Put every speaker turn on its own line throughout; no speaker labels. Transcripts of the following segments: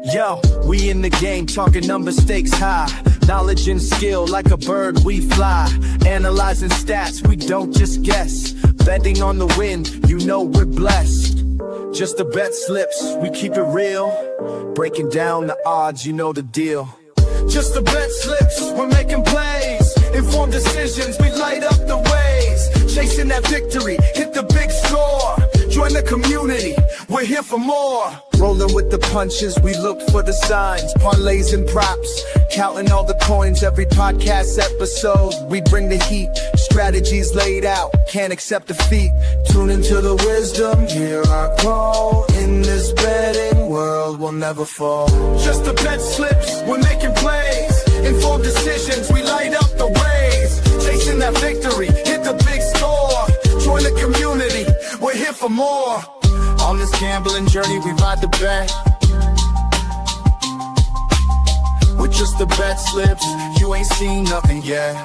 Yo, we in the game, talking number stakes high. Knowledge and skill, like a bird we fly. Analyzing stats, we don't just guess. Betting on the win, you know we're blessed. Just the bet slips, we keep it real. Breaking down the odds, you know the deal. Just the bet slips, we're making plays. Informed decisions, we light up the ways. Chasing that victory, hit the big score. Join the community, we're here for more. Rolling with the punches, we look for the signs. Parlays and props, counting all the coins. Every podcast episode, we bring the heat. Strategies laid out, can't accept defeat. Tune into the wisdom, hear our call. In this betting world, we'll never fall. Just the bet slips, we're making plays. Informed decisions, we light up the ways. Chasing that victory, hit the big score. Join the community, we're here for more. On this gambling journey, we ride the bet. With just the bet slips, you ain't seen nothing yet.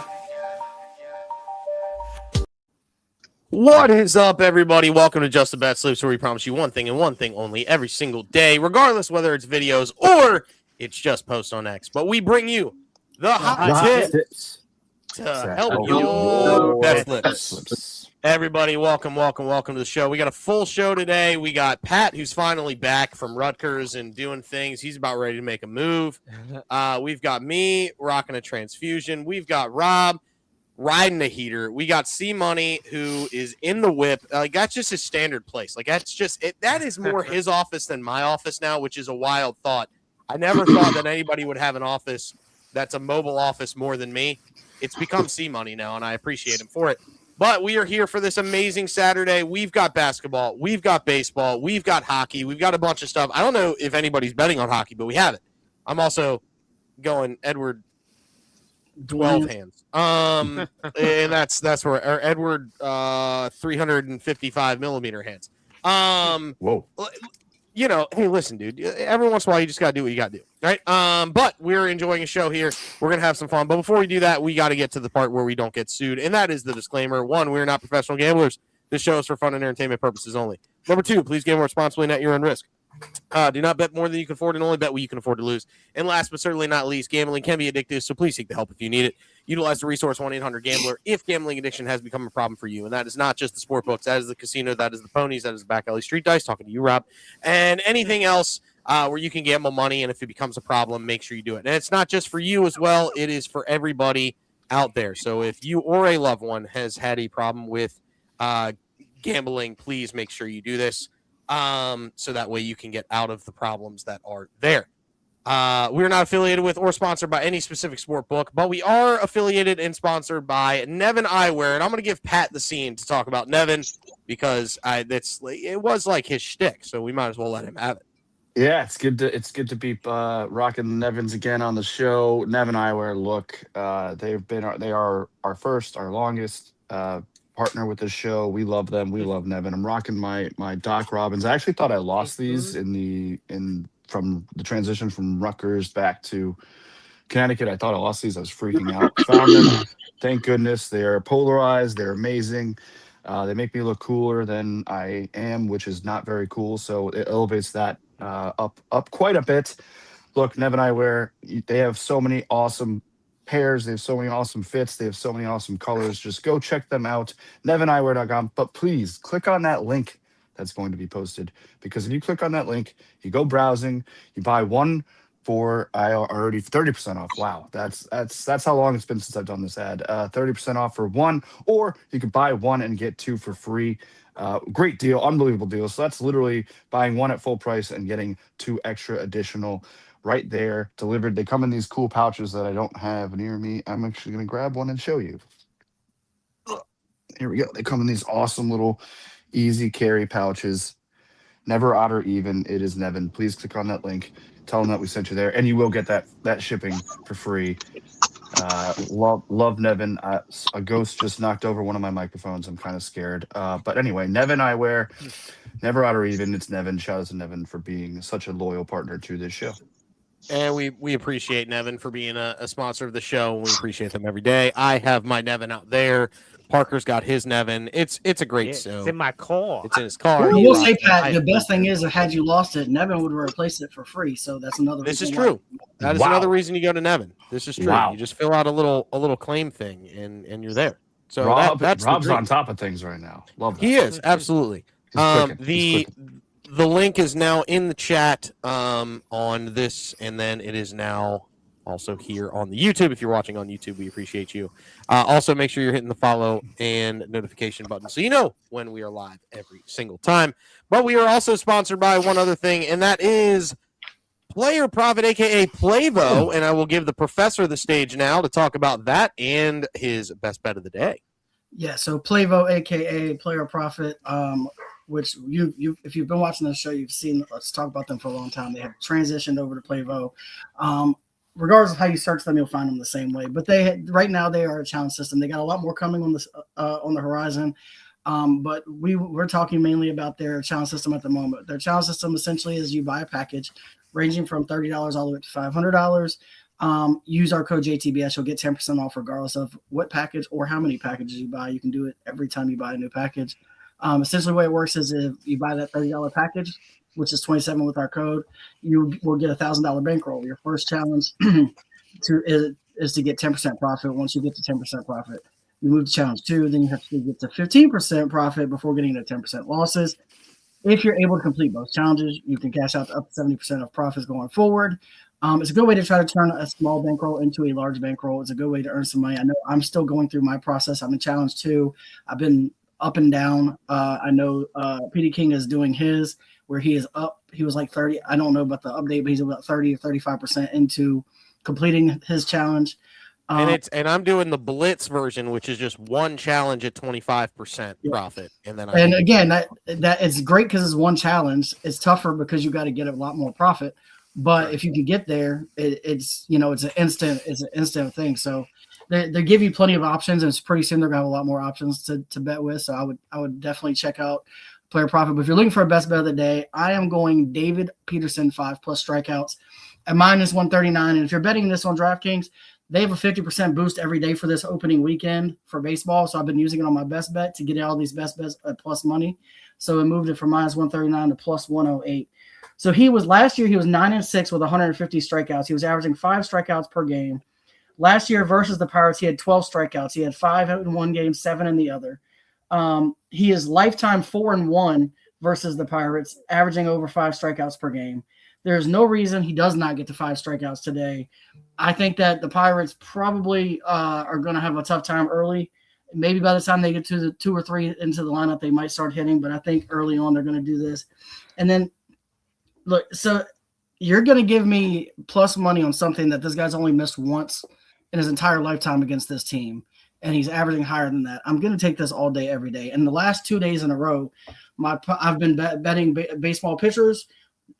What is up, everybody? Welcome to Just the Bet Slips, where we promise you one thing and one thing only every single day, regardless whether it's videos or it's just posts on X. But we bring you the hot tips to help your bet slips. Everybody, welcome to the show. We got a full show today. We got Pat, who's finally back from Rutgers and doing things. He's about ready to make a move. We've got me rocking a transfusion. We've got Rob riding a heater. We got C Money, who is in the whip. That's just his standard place. That's just it. That is more his office than my office now, which is a wild thought. I never thought that anybody would have an office that's a mobile office more than me. It's become C Money now, and I appreciate him for it. But we are here for this amazing Saturday. We've got basketball. We've got baseball. We've got hockey. We've got a bunch of stuff. I don't know if anybody's betting on hockey, but we have it. I'm also going Edward 12 hands. And that's where or Edward 355 millimeter hands.
Whoa.
You know, hey, listen, dude. Every once in a while, you just gotta do what you gotta do, right? But we're enjoying a show here. We're gonna have some fun. But before we do that, we got to get to the part where we don't get sued, and that is the disclaimer. 1, we're not professional gamblers. This show is for fun and entertainment purposes only. Number 2, please gamble responsibly and at your own risk. Do not bet more than you can afford, and only bet what you can afford to lose. And last but certainly not least, gambling can be addictive, so please seek the help if you need it. Utilize the resource 1-800-GAMBLER if gambling addiction has become a problem for you. And that is not just the sport books. That is the casino. That is the ponies. That is the back alley street dice. Talking to you, Rob. And anything else where you can gamble money, and if it becomes a problem, make sure you do it. And it's not just for you as well. It is for everybody out there. So if you or a loved one has had a problem with gambling, please make sure you do this. So that way you can get out of the problems that are there. We're not affiliated with or sponsored by any specific sport book, but we are affiliated and sponsored by Nevin Eyewear, and I'm going to give Pat the scene to talk about Nevin because it was like his shtick, so we might as well let him have it.
Yeah, it's good to be rocking Nevins again on the show. Nevin Eyewear, look, they are our first, our longest partner with the show. We love them. We love Nevin. I'm rocking my Doc Robbins. I actually thought I lost these from the transition from Rutgers back to Connecticut. I thought I lost these. I was freaking out. Found them. Thank goodness. They're polarized. They're amazing. They make me look cooler than I am, which is not very cool. So it elevates that up quite a bit. Look, Nevin Eyewear, they have so many awesome pairs. They have so many awesome fits. They have so many awesome colors. Just go check them out. NevinEyewear.com. But please click on that link that's going to be posted, because if you click on that link, you go browsing, you buy one for already 30% off. Wow, that's how long it's been since I've done this ad. 30% off for one, or you could buy one and get 2 for free. Great deal, unbelievable deal. So that's literally buying one at full price and getting 2 extra additional right there delivered. They come in these cool pouches that I don't have near me. I'm actually going to grab one and show you. Here we go. They come in these awesome little easy carry pouches. Never odd or even. It is Nevin. Please click on that link. Tell them that we sent you there, and you will get that shipping for free. Love Nevin. A ghost just knocked over one of my microphones. I'm kind of scared. But anyway, Nevin Eyewear. Never odd or even. It's Nevin. Shout out to Nevin for being such a loyal partner to this show.
And we appreciate Nevin for being a sponsor of the show. We appreciate them every day. I have my Nevin out there. Parker's got his Nevin. It's a great
It's
show.
in my car.
It's in his car.
I
He
will
rocks
say,
it.
Pat, the best thing is, had you lost it, Nevin would replace it for free. So that's another.
This is
reason
true. That is
Wow.
another reason you go to Nevin. This is true.
Wow.
You just fill out a little claim thing, and you're there. So that's
Rob's
the dream.
on top of things right now. Love that.
He is absolutely.
He's clicking. He's clicking.
The link is now in the chat on this, and then it is now also here on the YouTube. If you're watching on YouTube, we appreciate you. Also, make sure you're hitting the follow and notification button so you know when we are live every single time. But we are also sponsored by one other thing, and that is Player Profit, aka Plavo, and I will give the professor the stage now to talk about that and his best bet of the day.
Yeah, so Plavo, aka Player Profit, which you if you've been watching the show, you've seen us talk about them for a long time. They have transitioned over to Plavo. Regardless of how you search them, you'll find them the same way. But right now they are a challenge system. They got a lot more coming on the horizon. But we're talking mainly about their challenge system at the moment. Their challenge system essentially is you buy a package ranging from $30 all the way to $500. Use our code JTBS. You'll get 10% off regardless of what package or how many packages you buy. You can do it every time you buy a new package. Essentially, the way it works is if you buy that $30 package, which is $27 with our code, you will get a $1,000 bankroll. Your first challenge is to get 10% profit. Once you get to 10% profit, you move to challenge 2, then you have to get to 15% profit before getting to 10% losses. If you're able to complete both challenges, you can cash out up to 70% of profits going forward. It's a good way to try to turn a small bankroll into a large bankroll. It's a good way to earn some money. I know I'm still going through my process. I'm in challenge 2. I've been up and down. I know PD King is doing his, where he is up. He was like 30. I don't know about the update, but he's about 30 or 35% into completing his challenge.
And I'm doing the Blitz version, which is just one challenge at 25% profit, and then
again that it's great because it's one challenge. It's tougher because you got to get a lot more profit. But if you can get there, it's an instant thing. So they give you plenty of options, and it's pretty soon they're gonna have a lot more options to bet with. So I would definitely check out Player Profit. But if you're looking for a best bet of the day, I am going David Peterson 5+ strikeouts at -139. And if you're betting this on DraftKings, they have a 50% boost every day for this opening weekend for baseball. So I've been using it on my best bet to get all these best bets at plus money. So it moved it from -139 to +108. So last year he was 9-6 with 150 strikeouts. He was averaging 5 strikeouts per game. Last year versus the Pirates, he had 12 strikeouts. He had 5 in one game, 7 in the other. He is lifetime 4-1 versus the Pirates, averaging over 5 strikeouts per game. There's no reason he does not get to 5 strikeouts today. I think that the Pirates probably are going to have a tough time early. Maybe by the time they get to the 2 or 3 into the lineup, they might start hitting. But I think early on they're going to do this. And then, look, so you're going to give me plus money on something that this guy's only missed once in his entire lifetime against this team, and he's averaging higher than that. I'm going to take this all day, every day. And the last 2 days in a row, I've been betting baseball pitchers.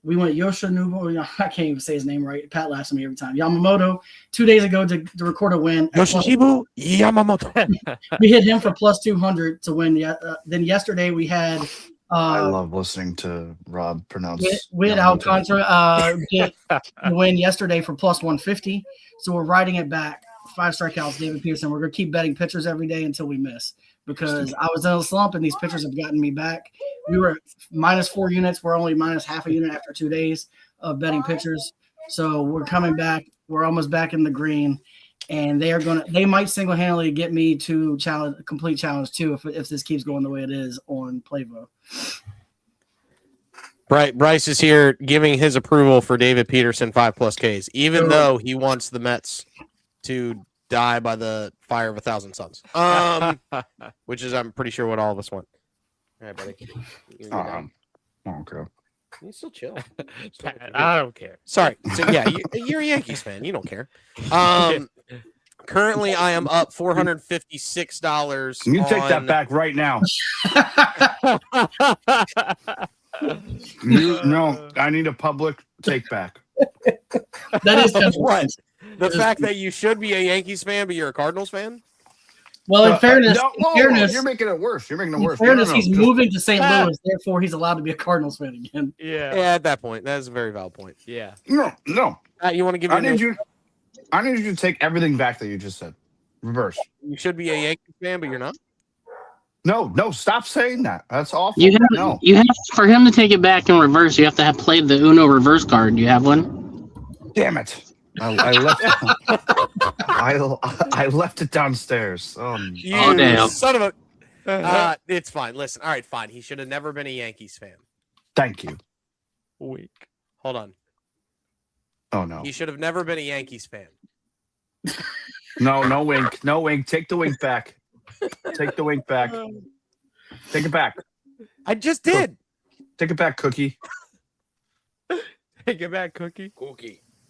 We went Yoshinobu. I can't even say his name right. Pat laughs at me every time. Yamamoto, 2 days ago to record a win.
Yoshibu Yamamoto.
We hit him for +200 to win. Then yesterday we had.
I love listening to Rob pronounce.
We had Alcantara get the win yesterday for +150. So we're riding it back. 5 strikeouts, David Peterson. We're going to keep betting pitchers every day until we miss, because I was in a slump and these pitchers have gotten me back. We were -4 units. We're only minus half a unit after 2 days of betting pitchers. So we're coming back. We're almost back in the green, and they might single-handedly get me to complete challenge 2 if this keeps going the way it is on Plavo.
Bryce is here giving his approval for David Peterson 5+ Ks, even though he wants the Mets to die by the fire of 1,000 suns, which is, I'm pretty sure, what all of us want. All right, buddy.
Okay.
You still chill.
I don't care.
Sorry. So, yeah, you're a Yankees fan. You don't care. Currently, I am up $456.
Can you take that back right now? No, I need a public take back.
That is just
what? The fact that you should be a Yankees fan, but you're a Cardinals fan?
Well, in fairness,
you're making it worse. You're making it worse.
In fairness, he's moving to St. Louis, therefore he's allowed to be a Cardinals fan again.
Yeah.
Yeah, at that point, that's a very valid point.
Yeah.
No.
You want to give?
I need you to take everything back that you just said. Reverse.
You should be a Yankees fan, but you're not.
No, stop saying that. That's awful.
You have
No.
you have for him to take it back in reverse. You have to have played the Uno reverse card. Do you have one?
Damn it. I left I left it downstairs.
You
Oh, damn.
son of a. It's fine. Listen. All right, fine. He should have never been a Yankees fan.
Thank you.
Weak. Hold on.
Oh no.
He should have never been a Yankees fan.
No wink. No wink. Take the wink back. Take the wink back. Take it back.
I just did.
Take it back, Cookie.
Take it back, Cookie.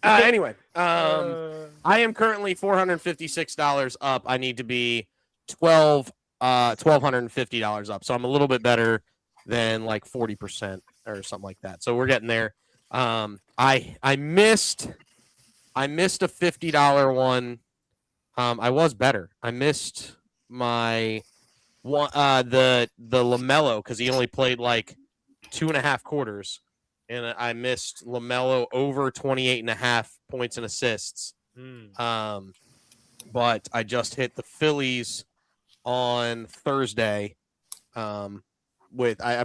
Anyway, I am currently $456 up. I need to be $1,250 up. So I'm a little bit better than like 40% or something like that. So we're getting there. I missed a $50 one. I was better. I missed my one the LaMelo because he only played like 2.5 quarters. And I missed LaMelo over 28.5 points and assists. But I just hit the Phillies on Thursday. I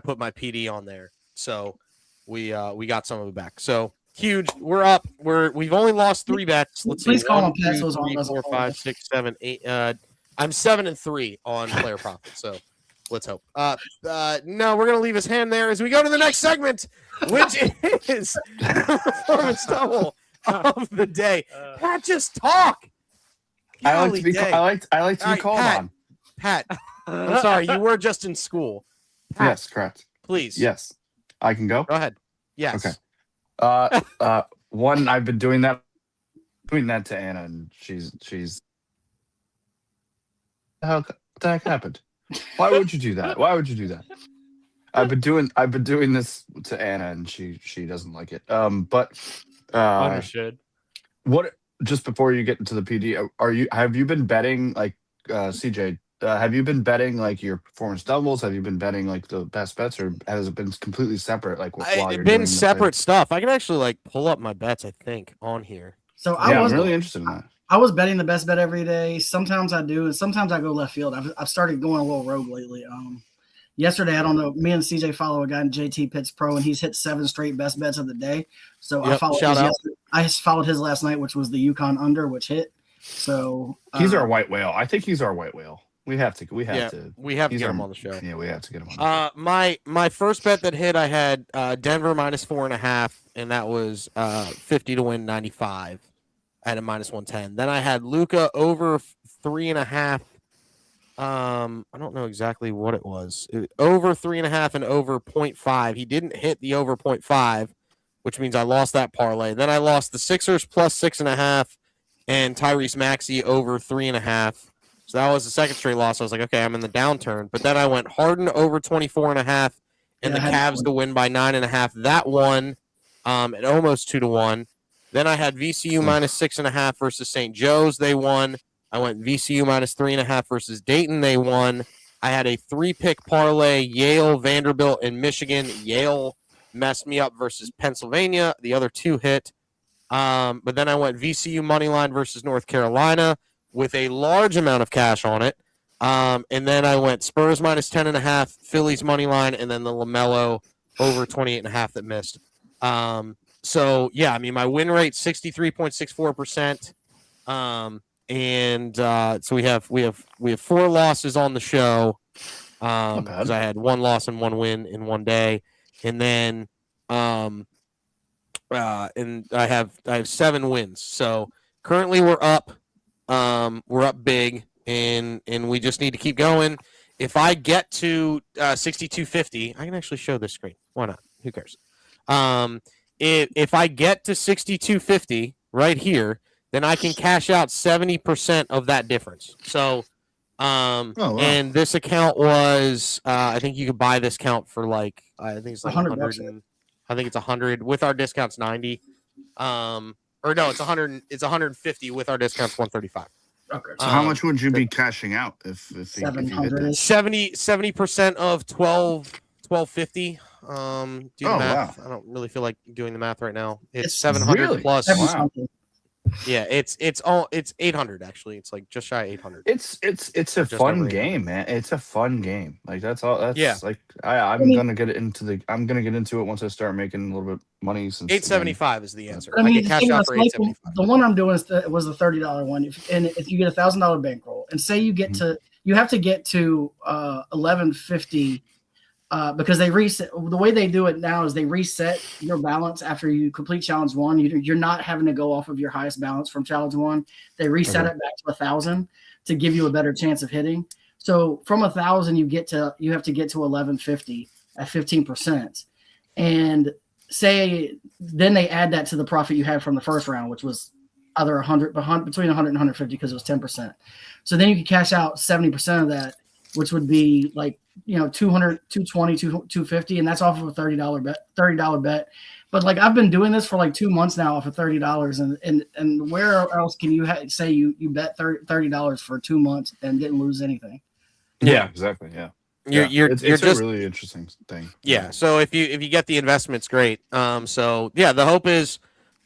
put my PD on there, so we got some of it back. So huge. We're up. We've only lost 3 bets. Let's
Please
see.
call
1,
him Pat
2,
so his arm
3,
doesn't
4,
fall
5,
off.
6, 7, 8. I'm 7-3 on player profit. So let's hope. No, we're gonna leave his hand there as we go to the next segment, which is the performance double of the day. Pat, just talk.
I like to be
Golly day.
I like to
All
be
right,
called
Pat.
on.
Pat, I'm sorry, you were just in school. Pat,
Yes, correct.
please.
Yes. I can go?
Go ahead. Yes.
Okay. One, I've been doing that to Anna, and she's what the heck happened? Why would you do that? I've been doing this to Anna, and she doesn't like it. But
Understood.
what? Just before you get into the PD, have you been betting like CJ? Have you been betting like your performance doubles? Have you been betting like the best bets, or has it been completely separate? Like while
It's
you're
been
doing the
separate
thing?
stuff. I can actually like pull up my bets, I think, on here.
So
Yeah,
I was
I'm really interested in that.
I was betting the best bet every day. Sometimes I do, and sometimes I go left field. I've started going a little rogue lately. Yesterday, I don't know. Me and CJ follow a guy in JT Pitts Pro, and he's hit 7 straight best bets of the day. So
Yep,
I followed
shout
his
out.
yesterday. I followed his last night, which was the Yukon under, which hit. So
He's our white whale. I think he's our white whale. We have to.
We have to
he's
get him
our-
on the show.
Yeah, we have to get him on.
My first bet that hit, I had Denver minus 4.5, and that was 50 to win 95 at a minus 110. Then I had Luca over 3.5. I don't know exactly what it was. Over 3.5 and over 0.5. He didn't hit the over 0.5, which means I lost that parlay. Then I lost the Sixers plus 6.5 and Tyrese Maxey over 3.5. So that was the second straight loss. I was like, okay, I'm in the downturn. But then I went Harden over 24.5 and the
Yeah, I had
Cavs to win by 9.5. That won at almost 2-1. Then I had VCU minus 6.5 versus St. Joe's. They won. I went VCU minus 3.5 versus Dayton. They won. I had a 3-pick parlay, Yale, Vanderbilt, and Michigan. Yale messed me up versus Pennsylvania. The other 2 hit. But then I went VCU money line versus North Carolina with a large amount of cash on it. And then I went Spurs minus 10.5, Phillies money line, and then the LaMelo over 28.5 that missed. So yeah, I mean my win rate 63.64%. So we have 4 losses on the show. Because I had 1 loss and 1 win in one day, and then and I have 7 wins. So currently we're up big, and we just need to keep going. If I get to 6250, I can actually show this screen. Why not? Who cares? If I get to 6250 right here, then I can cash out 70% of that difference. So,
wow.
And this account was, I think you could buy this account for like, I think it's like 100. I think it's 100 with our discounts 90. Or no, it's 100. It's 150 with our discounts 135.
Okay.
So how much would you be cashing out if you hit
700.
that?
70% of 1250. Do the math.
Wow.
I don't really feel like doing the math right now. It's
It's
700
really?
plus.
Wow.
700.
Yeah, it's 800 actually. It's like just shy of 800.
It's a
Just over
fun
800.
game, man. It's a fun game. Like that's all.
Yeah.
That's like
I
I'm
mean,
gonna get into it once I start making a little bit money. Since again,
875 is the answer.
I
I
mean,
get
the
cash
thing
out
that's
for
like
875.
the one I'm doing was the $30 one. If you get $1,000 bankroll, and say you get to, you have to get to 1150, because they reset. The way they do it now is they reset your balance after you complete challenge one. You're not having to go off of your highest balance from challenge one. They reset it back to 1,000 to give you a better chance of hitting. So from 1,000, you have to get to 1150 at 15%, and say then they add that to the profit you had from the first round, which was either 100 between 100 and 150 because it was 10%. So then you can cash out 70% of that, which would be like 200, 220, 250, and that's off of a $30 bet. But like I've been doing this for like 2 months now off of $30, and where else can you say you bet $30 for 2 months and didn't lose anything?
yeah, exactly. Yeah,
You're
it's
just
a really interesting thing.
yeah. So if you get the investments, great. So yeah, the hope is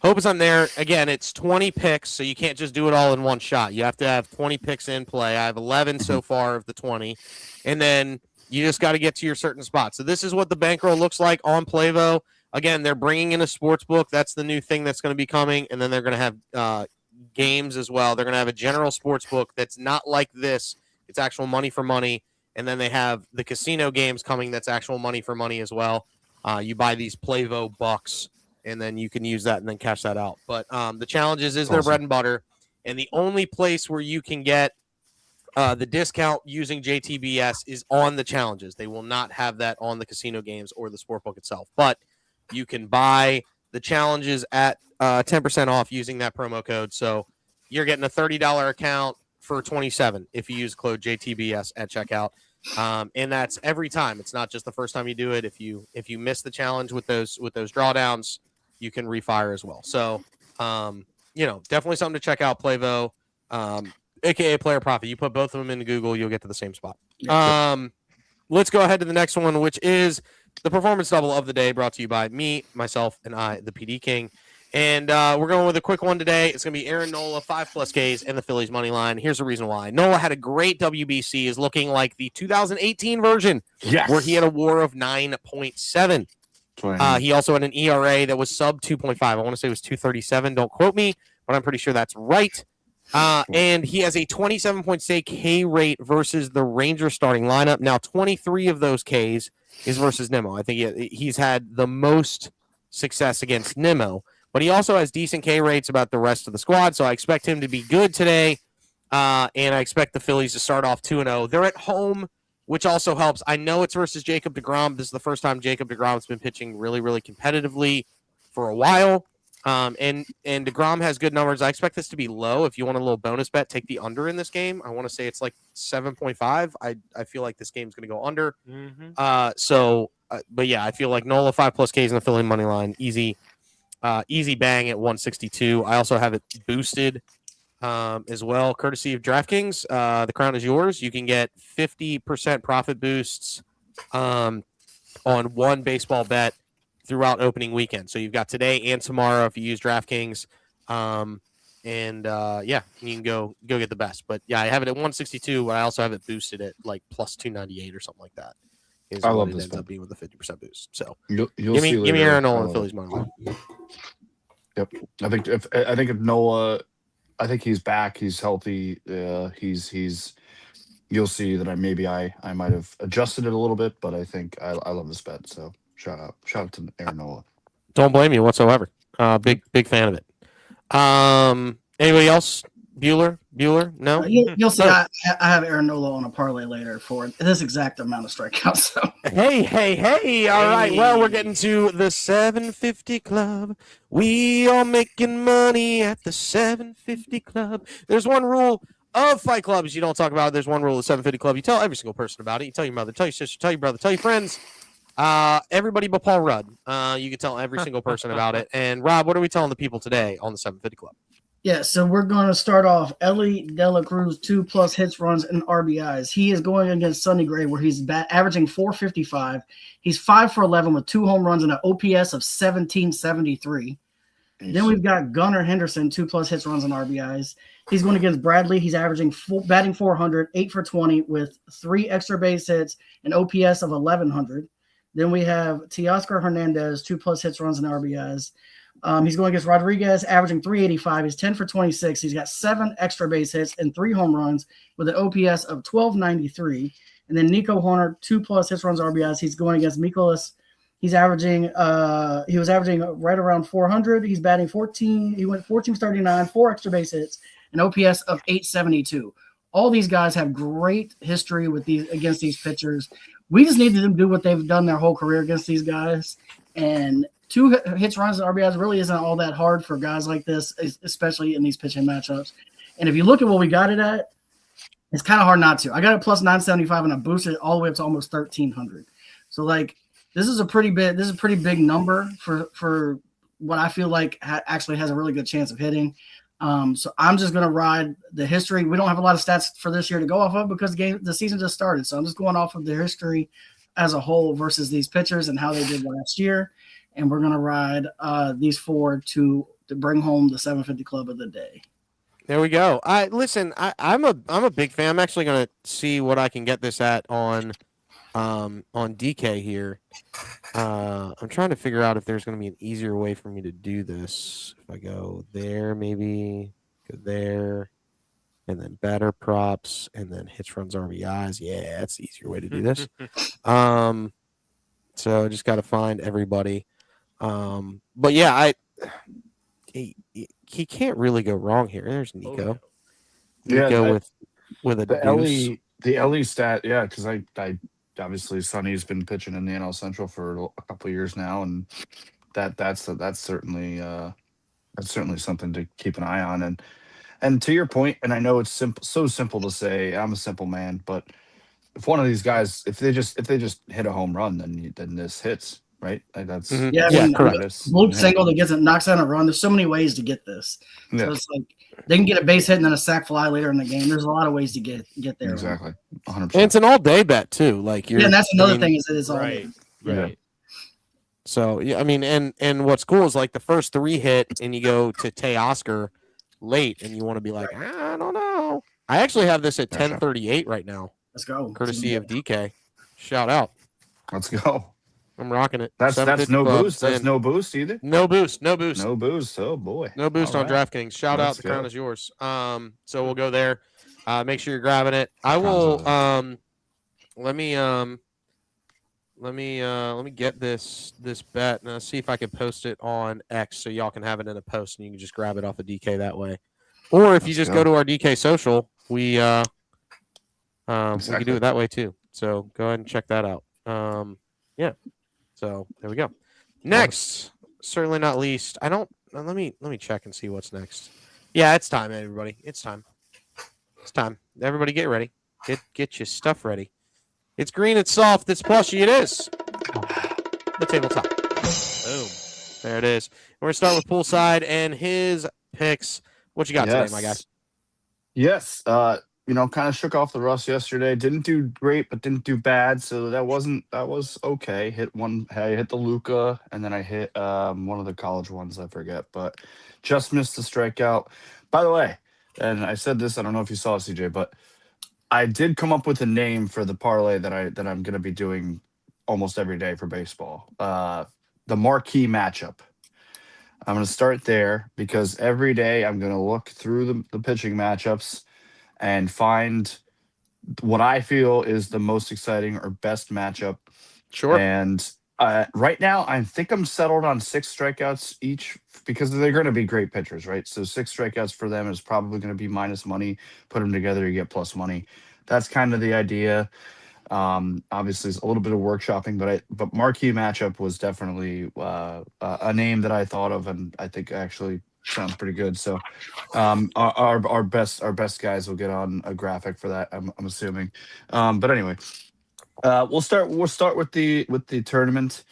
on there. Again, it's 20 picks, so you can't just do it all in one shot. You have to have 20 picks in play. I have 11 so far of the 20, and then you just got to get to your certain spot. So this is what the bankroll looks like on Playvo. Again, they're bringing in a sports book. That's the new thing that's going to be coming, and then they're going to have games as well. They're going to have a general sports book that's not like this. It's actual money for money. And then they have the casino games coming that's actual money for money as well. You buy these Playvo bucks, and then you can use that and then cash that out. But the challenges is their bread and butter. And the only place where you can get the discount using JTBS is on the challenges. They will not have that on the casino games or the sportbook itself. But you can buy the challenges at 10% off using that promo code. So you're getting a $30 account for 27 if you use code JTBS at checkout. And that's every time. It's not just the first time you do it. If you miss the challenge with those drawdowns, you can refire as well. So definitely something to check out. Playvo, aka Player Profit. You put both of them into Google, you'll get to the same spot. Let's go ahead to the next one, which is the performance double of the day, brought to you by me, myself, and I, the PD King. And we're going with a quick one today. It's going to be Aaron Nola, 5+ Ks, and the Phillies money line. Here's the reason why. Nola had a great WBC, is looking like the 2018 version, where he had a WAR of 9.7. He also had an ERA that was sub 2.5. I want to say it was 237. Don't quote me, but I'm pretty sure that's right. And he has a 27.6 K rate versus the Rangers starting lineup. Now, 23 of those Ks is versus Nimmo. I think he's had the most success against Nimmo, but he also has decent K rates about the rest of the squad. So I expect him to be good today. And I expect the Phillies to start off 2-0. They're at home, which also helps. I know it's versus Jacob deGrom. This is the first time Jacob deGrom's been pitching really, really competitively for a while. And deGrom has good numbers. I expect this to be low. If you want a little bonus bet, take the under in this game. I want to say it's like 7.5. I feel like this game's going to go under. But yeah, I feel like Nola 5+ Ks in the Philly money line. Easy bang at 162. I also have it boosted as well, courtesy of DraftKings. The crown is yours. You can get 50% profit boosts on one baseball bet throughout opening weekend. So you've got today and tomorrow if you use DraftKings. You can go get the best. But yeah, I have it at 162, but I also have it boosted at like plus 298 or something like that. I love this. Ends up being with a 50% boost. So
you'll
give me Aaron Nola and Phillies money.
Yep. I think if Nola, I think he's back. He's healthy. He's. You'll see that I might have adjusted it a little bit, but I think I love this bet. So shout out to Aaron Nola.
Don't blame you whatsoever. Big fan of it. Anybody else? Bueller? No.
You'll see. I have Aaron Nola on a parlay later for this exact amount of strikeouts. So.
Hey! All right. Well, we're getting to the 750 Club. We are making money at the 750 Club. There's one rule of Fight Clubs you don't talk about. There's one rule of 750 Club. You tell every single person about it. You tell your mother, tell your sister, tell your brother, tell your friends. Everybody but Paul Rudd. You can tell every single person about it. And Rob, what are we telling the people today on the 750 Club?
Yeah, so we're going to start off Ellie De La Cruz, 2+ hits, runs, and RBIs. He is going against Sonny Gray, where he's averaging 455. He's 5 for 11 with 2 home runs and an OPS of 1773. Then we've got Gunnar Henderson, 2+ hits, runs, and RBIs. He's going against Bradley. He's averaging batting 400, 8 for 20 with 3 extra base hits, an OPS of 1100. Then we have Teoscar Hernandez, 2+ hits, runs, and RBIs. He's going against Rodriguez, averaging 385. He's 10 for 26. He's got 7 extra base hits and 3 home runs with an OPS of 1293. And then Nico Horner, 2+ hits, runs, RBIs. He's going against Mikolas. He's averaging, he was averaging right around 400. He's batting 14. He went 1439, 4 extra base hits, an OPS of 872. All these guys have great history with these against these pitchers. We just need them to do what they've done their whole career against these guys. And 2 hits, runs, and RBIs really isn't all that hard for guys like this, especially in these pitching matchups. And if you look at what we got it at, it's kind of hard not to. I got it plus 975, and I boosted it all the way up to almost 1,300. So, like, this is a pretty big number for what I feel like actually has a really good chance of hitting. So I'm just going to ride the history. We don't have a lot of stats for this year to go off of because the season just started. So I'm just going off of the history as a whole versus these pitchers and how they did last year. And we're going to ride these 4 to bring home the 750 club of the day.
There we go. I'm a big fan. I'm actually going to see what I can get this at on DK here. I'm trying to figure out if there's going to be an easier way for me to do this. If I go there, maybe go there, and then batter props, and then hits, runs, RBIs. Yeah, that's the easier way to do this. So I just got to find everybody. But yeah, he can't really go wrong here. There's Nico. Nico with a deuce.
The LE stat, yeah, because I obviously Sonny's been pitching in the NL Central for a couple of years now, and that's certainly something to keep an eye on. And to your point, and I know it's so simple to say, I'm a simple man, but if one of these guys, if they just hit a home run, then this hits, right? Like that's
Yeah,
correct.
Luke single that knocks down a run. There's so many ways to get this.
Yeah.
So it's like they can get a base hit and then a sac fly later in the game. There's a lot of ways to get there.
Exactly, 100%.
And it's an all day bet too. Like
and that's another thing is that it's all
Right.
day.
Right.
So yeah, I mean, and what's cool is like the first 3 hit, and you go to Teoscar late, and you want to be like, I don't know. I actually have this at 10:38 right now.
Let's go.
Courtesy of DK. Shout out.
Let's go.
I'm rocking it.
That's no boost. That's
and
no boost either.
No boost.
No boost. Oh boy.
No boost
All
on
right.
DraftKings. Shout out.
Let's
The
go.
crown is yours. So we'll go there. Make sure you're grabbing it. I will. Let me get this bet and see if I can post it on X so y'all can have it in a post and you can just grab it off of DK that way. Or if you just go to our DK social, we can do it that way too. So go ahead and check that out. Yeah. So there we go. Next, certainly not least. Let me check and see what's next. Yeah, it's time, everybody. It's time. It's time. Everybody get ready. Get your stuff ready. It's green, it's soft, it's plushy, it is. The tabletop. Boom. There it is. We're gonna start with Poolside and his picks. What you got today, my guy?
Yes. Kind of shook off the rust yesterday. Didn't do great, but didn't do bad. So that was okay. I hit the Luca, and then I hit one of the college ones, I forget, but just missed the strikeout. By the way, and I said this, I don't know if you saw it, CJ, but I did come up with a name for the parlay that I'm gonna be doing almost every day for baseball. The marquee matchup. I'm gonna start there because every day I'm gonna look through the pitching matchups and find what I feel is the most exciting or best matchup.
Sure.
And right now, I think I'm settled on 6 strikeouts each because they're going to be great pitchers, right? So 6 strikeouts for them is probably going to be minus money. Put them together, you get plus money. That's kind of the idea. Obviously, it's a little bit of workshopping, but marquee matchup was definitely a name that I thought of, and I think actually sounds pretty good. So our best guys will get on a graphic for that, I'm assuming. But anyway, we'll start with the tournament.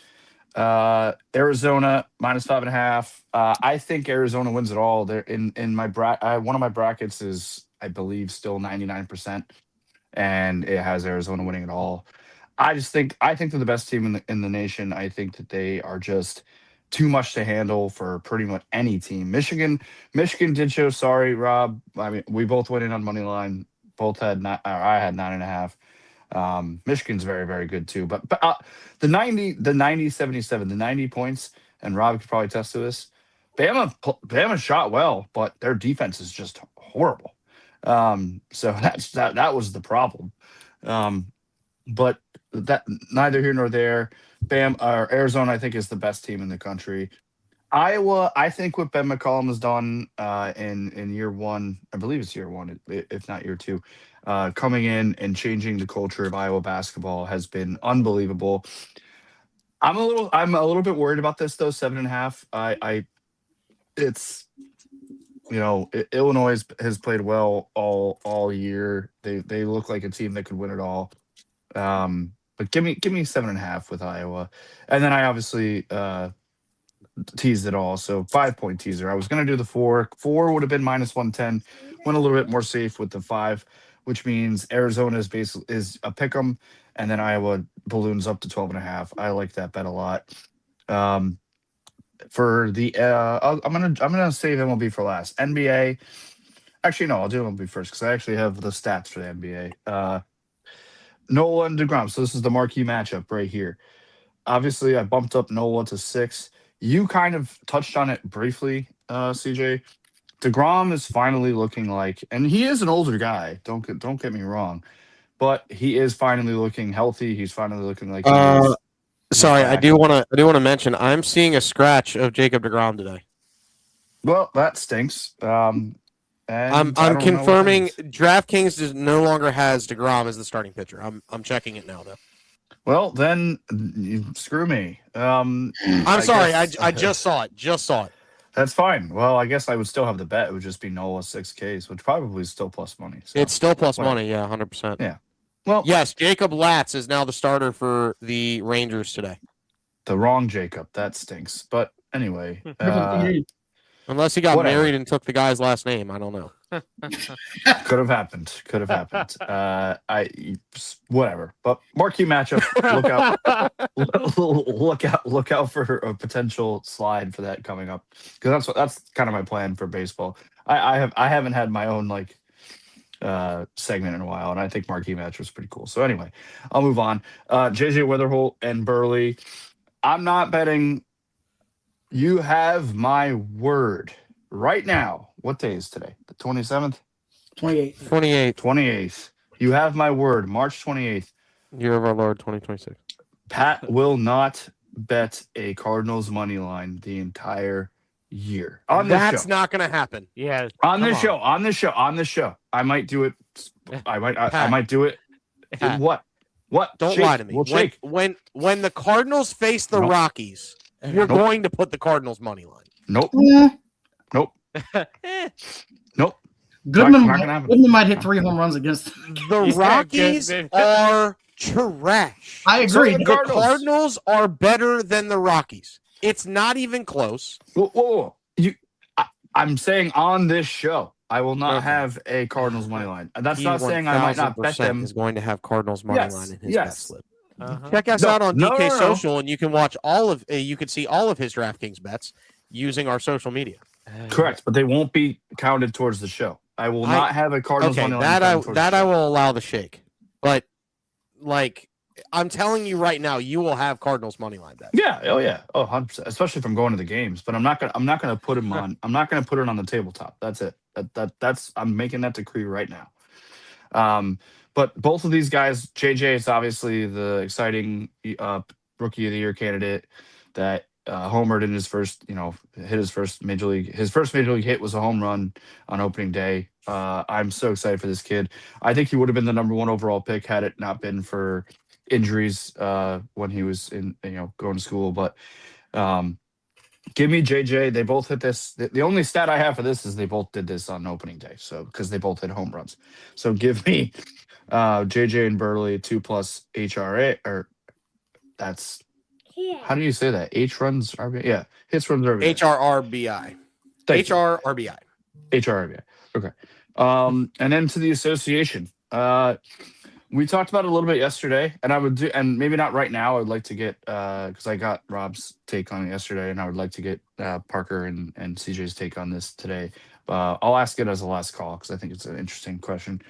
Arizona minus 5.5. I think Arizona wins it all. They're in my one of my brackets is, I believe, still 99%, and it has Arizona winning it all. I think they're the best team in the nation. I think that they are just too much to handle for pretty much any team. Michigan did show. Sorry, Rob. I mean, we both went in on money line. Both had I had 9.5. Michigan's very, very good too. But the 90-77, the 90 points, and Rob could probably attest to this. Bama shot well, but their defense is just horrible. So that was the problem. But that neither here nor there. Arizona, I think, is the best team in the country. Iowa, I think what Ben McCollum has done in year one, I believe it's year one, if not year two, coming in and changing the culture of Iowa basketball has been unbelievable. I'm a little bit worried about this though. 7.5. It's Illinois has played well all year. They look like a team that could win it all. But give me 7.5 with Iowa, and then I obviously teased it all. So 5-point teaser. I was going to do the 4. 4 would have been -110. Went a little bit more safe with the 5, which means Arizona is a pick 'em, and then Iowa balloons up to 12.5. I like that bet a lot. For the I'm gonna save MLB for last. NBA. Actually, no, I'll do MLB first because I actually have the stats for the NBA. Nola and DeGrom. So this is the marquee matchup right here. Obviously, I bumped up Nola to 6. You kind of touched on it briefly, CJ. DeGrom is finally looking like, and he is an older guy. Don't get me wrong, but he is finally looking healthy. He's finally looking like he is.
Sorry,
back.
I do want to mention I'm seeing a scratch of Jacob DeGrom today.
Well, that stinks. And
I'm
I don't know
confirming
what that is.
DraftKings no longer has DeGrom as the starting pitcher. I'm checking it now though.
Well, then screw me.
I'm sorry,
guess-
I just saw it. Just saw it.
That's fine. Well, I guess I would still have the bet. It would just be Nola 6Ks, which probably is still plus money. So.
It's still plus
whatever.
money, yeah, 100%.
Yeah. Well,
Yes, Jacob Latz is now the starter for the Rangers today.
the wrong Jacob. That stinks. But anyway,
Unless he got
Whatever.
married and took the guy's last name, I don't know.
could have happened. Could have happened. Whatever. But marquee matchup. Look out for a potential slide for that coming up, because that's kind of my plan for baseball. I haven't had my own segment in a while, and I think marquee match was pretty cool. So anyway, I'll move on. JJ Witherholt and Burley. I'm not betting. You have my word. Right now, what day is today? The 27th?
28.
28th,
28th. You have my word. March 28th.
year of our Lord, 2026.
Pat will not bet a Cardinals money line the entire year. On this
That's
show.
not going to happen.
Yeah.
On this
come on.
show. On this show. I might do it. I might do it.
Pat,
What?
don't
Shake.
lie to me.
We'll shake.
When the Cardinals face the
Nope.
Rockies, you're
Nope.
going to put the Cardinals money line.
Nope.
Yeah.
Nope. Nope.
Goodman,
Not gonna happen.
Goodman might hit 3 home runs against them.
The
He's not
Rockies
good,
are trash.
I agree.
So
The Cardinals are better than the Rockies. It's not even close.
Whoa. I'm saying on this show, I will not
Okay.
have a Cardinals money line. That's
He
not saying I might not bet
1000%
them.
is going to have Cardinals money
Yes,
line in his
yes.
bet slip.
Uh-huh.
Check us
No,
out on
no,
DK
no, no.
Social, and you can watch all of. You can see all of his DraftKings bets using our social media.
Correct, but they won't be counted towards the show. I will not have a Cardinals
Okay,
money line.
that
counted towards the
I
show.
will allow the shake, but I'm telling you right now, you will have Cardinals money line bet.
Yeah, 100%. Especially if I'm going to the games, but I'm not gonna put him on. I'm not gonna put it on the tabletop. That's it. That's I'm making that decree right now. But both of these guys, JJ is obviously the exciting rookie of the year candidate that homered in his first, hit his first major league. His first major league hit was a home run on opening day. I'm so excited for this kid. I think he would have been the number 1 overall pick had it not been for injuries when he was in going to school. But give me JJ. They both hit this. The only stat I have for this is they both did this on opening day. So because they both hit home runs. So give me JJ and Burley 2+ HRA, or that's how do you say that? H runs RBI. Yeah, hits runs RBI.
HRRBI.
Thank you.
HRRBI.
HRBI. Okay. And then to the association. We talked about it a little bit yesterday, and I would do, and maybe not right now. I would like to get because I got Rob's take on it yesterday, and I would like to get Parker and CJ's take on this today. I'll ask it as a last call because I think it's an interesting question.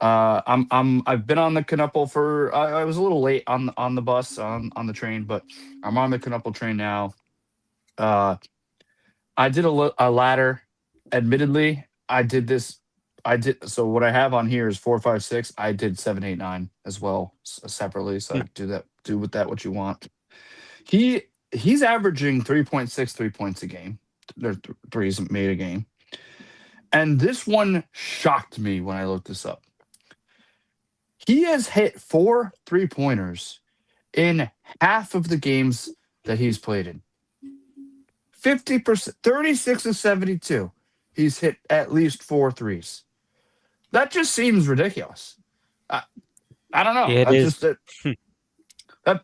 I've been on the Canuple for I was a little late on the bus on the train, but I'm on the Canuple train now. I did a ladder. Admittedly, I did this. I did so. What I have on here is 4, 5, 6. I did 7, 8, 9 as well separately. So I do that. Do with that what you want. He's averaging 3.6 3 points a game. There's threes made a game, and this one shocked me when I looked this up. He has hit 4 3-pointers in half of the games that he's played in. 50%, 36 of 72. He's hit at least 4 threes. That just seems ridiculous. I don't know.
It is.
That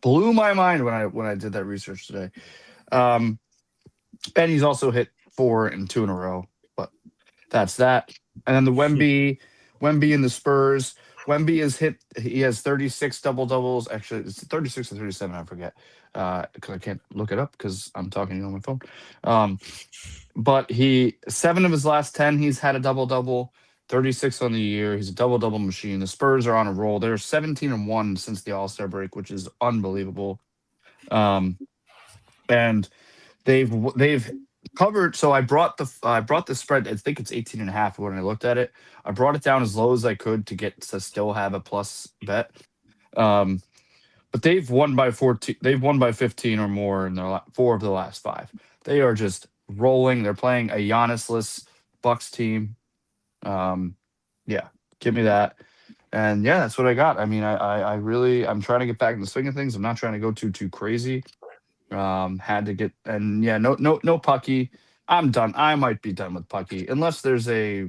blew my mind when I did that research today. And he's also hit 4 and 2 in a row. But that's that. And then the Wemby and the Spurs. Wemby he has 36 double doubles. Actually, it's 36 or 37. I forget because I can't look it up because I'm talking on my phone. But 7 of his last 10, he's had a double double. 36 on the year. He's a double double machine. The Spurs are on a roll. They're 17-1 since the All-Star break, which is unbelievable. And they've covered. So I brought the spread. I think it's 18.5 when I looked at it. I brought it down as low as I could to still have a plus bet. But they've won by 14. They've won by 15 or more in their 4 of the last 5. They are just rolling. They're playing a Giannis-less Bucks team. Yeah, give me that. And yeah, that's what I got. I mean, I'm trying to get back in the swing of things. I'm not trying to go too crazy. Had to get, and yeah, no Pucky. I'm done. I might be done with Pucky unless there's a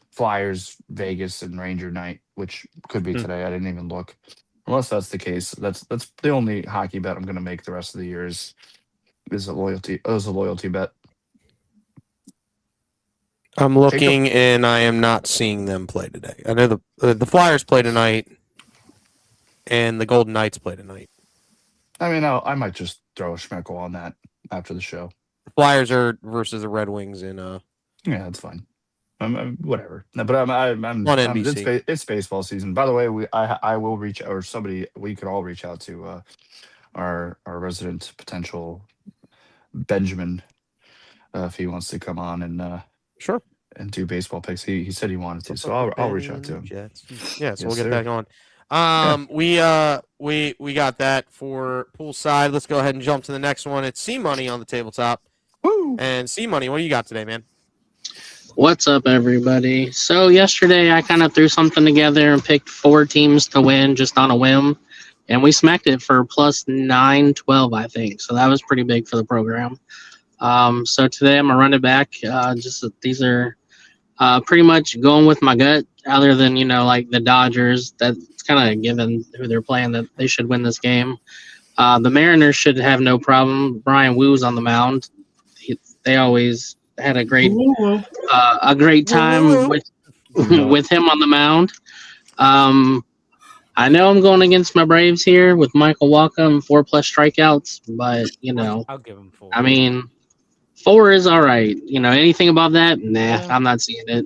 Flyers, Vegas, and Ranger night, which could be today. I didn't even look. Unless that's the case, that's the only hockey bet I'm going to make the rest of the year is a loyalty bet.
I'm looking, and I am not seeing them play today. I know the Flyers play tonight, and the Golden Knights play tonight.
I mean, I might just throw a schmeckle on that after the show.
The Flyers are versus the Red Wings in
Yeah, that's fine. Whatever. No, but I'm
on NBC.
It's baseball season. By the way, I will reach out, or we could all reach out to our resident potential Benjamin if he wants to come on and
sure
and do baseball picks. He said he wanted to, so I'll reach out to him.
Yeah, so we'll get that going. We got that for poolside. Let's go ahead and jump to the next one. It's C Money on the tabletop.
Woo!
And C Money, what do you got today, man?
What's up, everybody? So yesterday I kind of threw something together and picked 4 teams to win just on a whim, and we smacked it for plus 912, I think. So that was pretty big for the program. So today I'm gonna run it back. These are pretty much going with my gut. Other than like the Dodgers, that's kind of given who they're playing that they should win this game. The Mariners should have no problem. Brian Woo's on the mound. They always had a great time with him on the mound. I know I'm going against my Braves here with Michael Wacha and 4+ strikeouts, but
I'll give him 4.
I mean, 4 is all right. Anything above that, I'm not seeing it.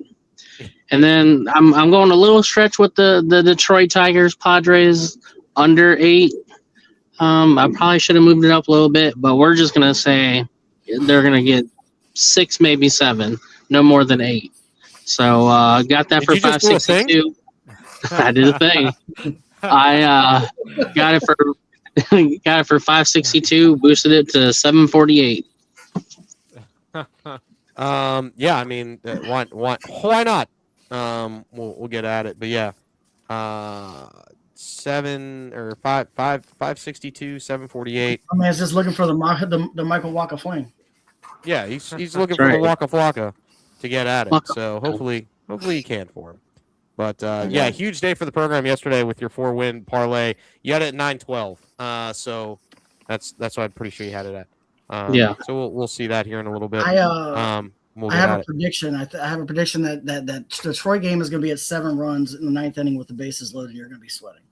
And then I'm going a little stretch with the Detroit Tigers, Padres under 8. I probably should have moved it up a little bit, but we're just gonna say they're gonna get 6, maybe 7, no more than 8. So got that for 562. I did a thing. I got it for 562, boosted it to 748.
Yeah, I mean, why not? We'll get at it, but yeah, 562, 748.
I mean, it's just looking for the Michael Wacha flame.
Yeah, he's looking for the Waka Flocka to get at it. So hopefully he can for him. But yeah, huge day for the program yesterday with your 4-win parlay. You had it at 912. So that's what I'm pretty sure you had it at.
Yeah.
So we'll see that here in a little bit. we'll
I
get
have
at
a
it.
prediction. I have a prediction that Detroit game is going to be at 7 runs in the 9th inning with the bases loaded. You're going to be sweating.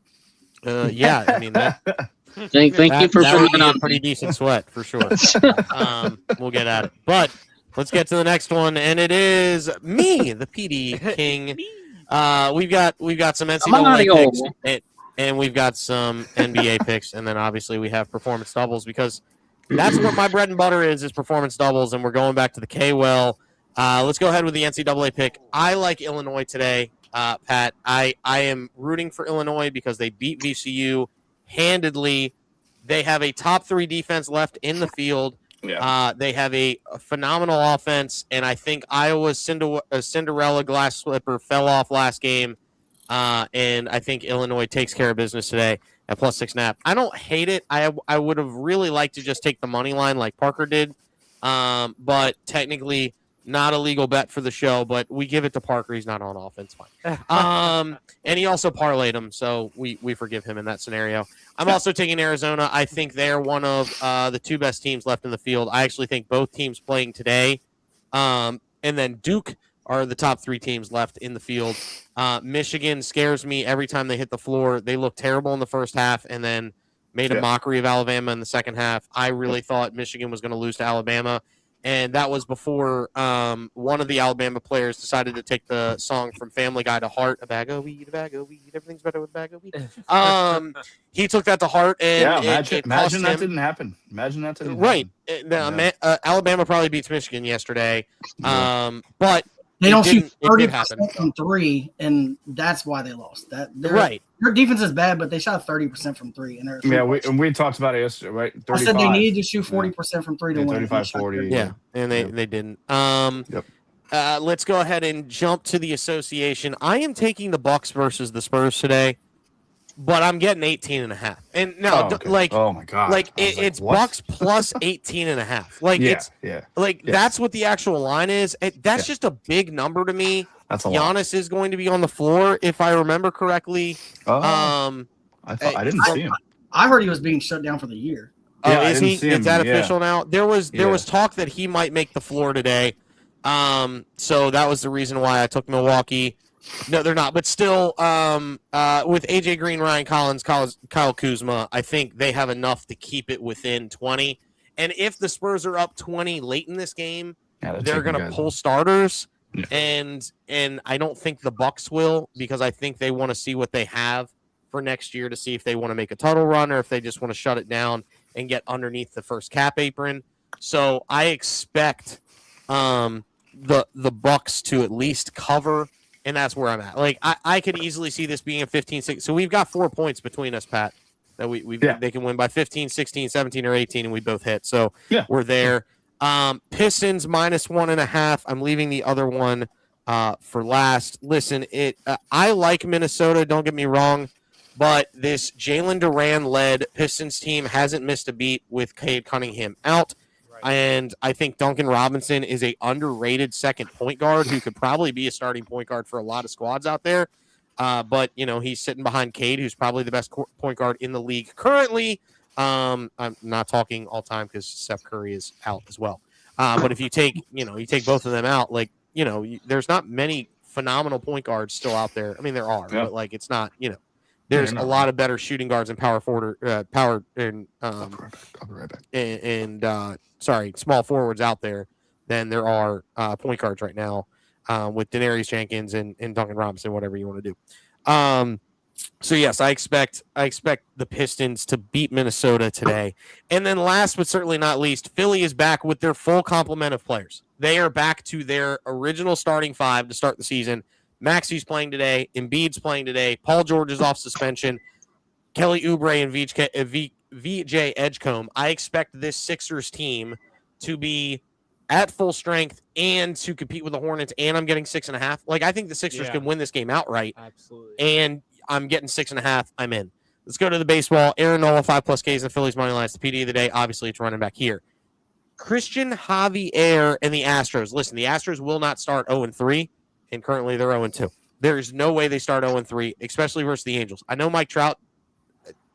Yeah, I mean that
Thank you
that,
for
that
putting
would
it
be a
on
pretty
me.
decent sweat for sure. We'll get at it, but let's get to the next one, and it is me, the PD King. We've got some NCAA
Mario.
picks, and we've got some NBA picks, and then obviously we have performance doubles because that's what my bread and butter is performance doubles, and we're going back to the K-Well. Let's go ahead with the NCAA pick. I like Illinois today, Pat. I am rooting for Illinois because they beat VCU handedly. They have a top 3 defense left in the field.
Yeah.
They have a phenomenal offense, and I think Iowa's Cinderella glass slipper fell off last game, and I think Illinois takes care of business today at +6.5. I don't hate it. I would have really liked to just take the money line like Parker did, but technically not a legal bet for the show. But we give it to Parker. He's not on offense. Fine. And he also parlayed him, so we forgive him in that scenario. I'm also taking Arizona. I think they're one of the 2 best teams left in the field. I actually think both teams playing today, and then Duke are the top 3 teams left in the field. Michigan scares me every time they hit the floor. They look terrible in the first half and then made a mockery of Alabama in the second half. I really thought Michigan was going to lose to Alabama, and that was before one of the Alabama players decided to take the song from Family Guy to heart, a bag of weed, everything's better with a bag of weed. He took that to heart, and
imagine that didn't happen. Imagine that didn't
happen. Alabama probably beats Michigan yesterday, but
they don't shoot
it
30% from 3, and that's why they lost. Their defense is bad, but they shot 30% from 3. And
we talked about it yesterday, right? 35.
I said they needed to shoot 40% from 3 to win.
35-40.
Yeah, and they didn't. Let's go ahead and jump to the association. I am taking the Bucks versus the Spurs today, but I'm getting 18.5. And no,
oh my god,
like it's
what?
Bucks plus 18.5. Like that's what the actual line is. That's just a big number to me.
That's a
Giannis is going to be on the floor if I remember correctly.
I didn't see him.
I heard he was being shut down for the year.
Is he? Is that official now? There was talk that he might make the floor today. So that was the reason why I took Milwaukee. No, they're not. But still, with AJ Green, Ryan Collins, Kyle Kuzma, I think they have enough to keep it within 20. And if the Spurs are up 20 late in this game, they're going to pull starters. Yeah. And I don't think the Bucks will, because I think they want to see what they have for next year to see if they want to make a title run or if they just want to shut it down and get underneath the first cap apron. So I expect the Bucks to at least cover, and that's where I'm at. Like I could easily see this being a 15-6. So we've got 4 points between us, Pat, that they can win by 15, 16, 17, or 18, and we both hit. So we're there. Pistons minus 1.5. I'm leaving the other one for last. Listen, I like Minnesota, don't get me wrong, but this Jalen Duran-led Pistons team hasn't missed a beat with Cade Cunningham out. Right. And I think Duncan Robinson is a underrated second point guard who could probably be a starting point guard for a lot of squads out there. But, he's sitting behind Cade, who's probably the best point guard in the league currently. I'm not talking all time because Steph Curry is out as well. But if you take both of them out, there's not many phenomenal point guards still out there. I mean, there are, but it's not, there's a lot of better shooting guards and power forward, I'll be right back. And small forwards out there than there are point guards right now with Denarius Jenkins and Duncan Robinson, whatever you want to do. So yes, I expect the Pistons to beat Minnesota today. And then last but certainly not least, Philly is back with their full complement of players. They are back to their original starting 5 to start the season. Maxi's playing today. Embiid's playing today. Paul George is off suspension. Kelly Oubre and VJ Edgecombe. I expect this Sixers team to be at full strength and to compete with the Hornets, and I'm getting 6.5. I think the Sixers can win this game outright.
Absolutely.
And I'm getting 6.5. I'm in. Let's go to the baseball. Aaron Nola, 5+ Ks, and Phillies money line. It's the PD of the day. Obviously, it's running back here. Christian Javier and the Astros. Listen, the Astros will not start 0-3, and currently they're 0-2. There is no way they start 0-3, especially versus the Angels. I know Mike Trout,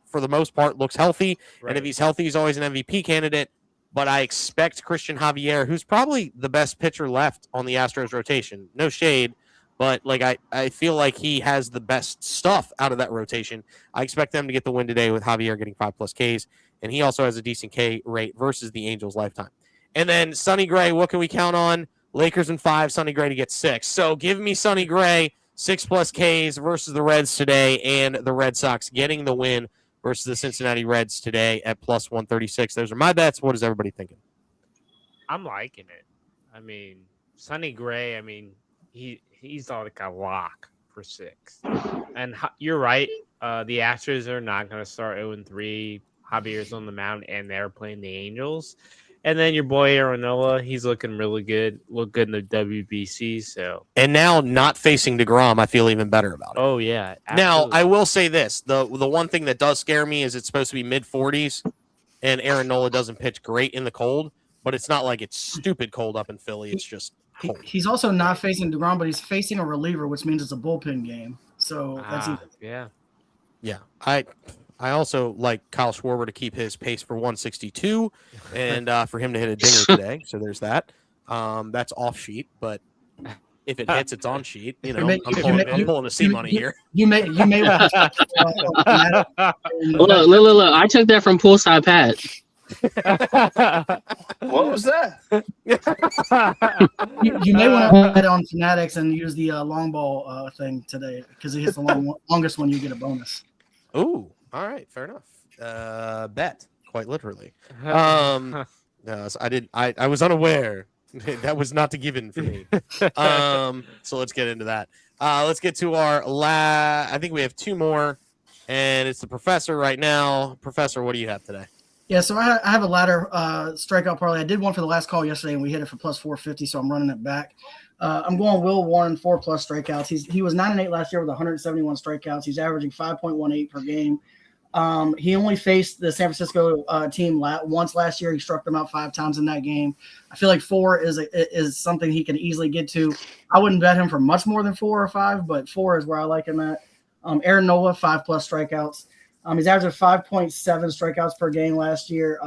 for the most part, looks healthy, and if he's healthy, he's always an MVP candidate. but I expect Christian Javier, who's probably the best pitcher left on the Astros rotation. No shade, but like I feel like he has the best stuff out of that rotation. I expect them to get the win today with Javier getting 5+ Ks, and he also has a decent K rate versus the Angels lifetime. And then Sonny Gray, what can we count on? Lakers in 5, Sonny Gray to get 6. So give me Sonny Gray 6+ Ks versus the Reds today, and the Red Sox getting the win versus the Cincinnati Reds today at plus 136. Those are my bets. What is everybody thinking?
I'm liking it. I mean, Sonny Gray, I mean, he's like a lock for 6. And you're right. The Astros are not going to start 0-3. Javier's on the mound, and they're playing the Angels. And then your boy Aaron Nola, he's looking really good. Look good in the WBC. So,
and now not facing DeGrom, I feel even better about it.
Oh yeah. Absolutely.
Now I will say this: the one thing that does scare me is it's supposed to be mid-40s, and Aaron Nola doesn't pitch great in the cold, but it's not like it's stupid cold up in Philly. It's just cold.
He's also not facing DeGrom, but he's facing a reliever, which means it's a bullpen game. So that's
yeah. I also like Kyle Schwarber to keep his pace for 162 and for him to hit a dinger today. So there's that. That's off sheet, but if it hits, it's on sheet. You know, I'm pulling the C money here.
You may
look. I took that from Poolside Pat.
What was that?
You may want to bet on Fanatics and use the long ball thing today because he hits the longest one. You get a bonus.
Ooh. All right, fair enough. Bet, quite literally. No, so I was unaware. That was not given for me. So let's get into that. Let's get to our I think we have 2 more, and it's the Professor right now. Professor, what do you have today?
Yeah, so I have a ladder strikeout parlay. I did one for the last call yesterday, and we hit it for plus 450, so I'm running it back. I'm going Will Warren, 4+ strikeouts. He was 9-8 last year with 171 strikeouts. He's averaging 5.18 per game. He only faced the San Francisco team once last year. He struck them out 5 times in that game. I feel like 4 is something he can easily get to. I wouldn't bet him for much more than 4 or 5, but 4 is where I like him at. Aaron Nola, 5+ strikeouts. He's averaging 5.7 strikeouts per game last year.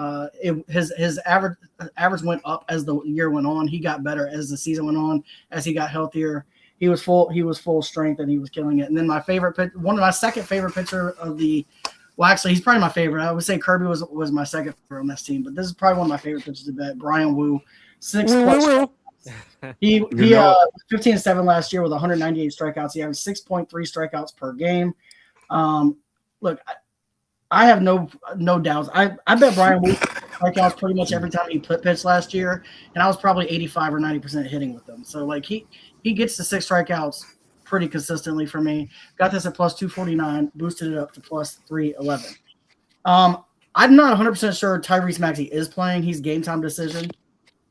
His average went up as the year went on. He got better as the season went on, as he got healthier. He was full strength and he was killing it. And then my second favorite pitcher of the. Well, actually, he's probably my favorite. I would say Kirby was my second favorite on this team, but this is probably one of my favorite pitchers to bet. Brian Wu, 6+. He 15-7 last year with 198 strikeouts. He averaged 6.3 strikeouts per game. Look, I have no doubts. I bet Brian Wu strikeouts pretty much every time he pitched last year, and I was probably 85 or 90% hitting with them. So like he gets to 6 strikeouts pretty consistently for me. Got this at plus 249, boosted it up to plus 311. I'm not 100% sure Tyrese Maxey is playing. He's game time decision.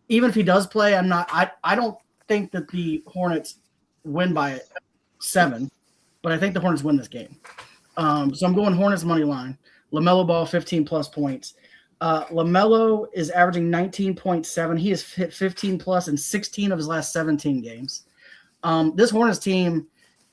Even if he does play, I don't think that the Hornets win by 7, but I think the Hornets win this game. So I'm going Hornets money line. LaMelo Ball, 15+ points. LaMelo is averaging 19.7. He has hit 15+ in 16 of his last 17 games. This Hornets team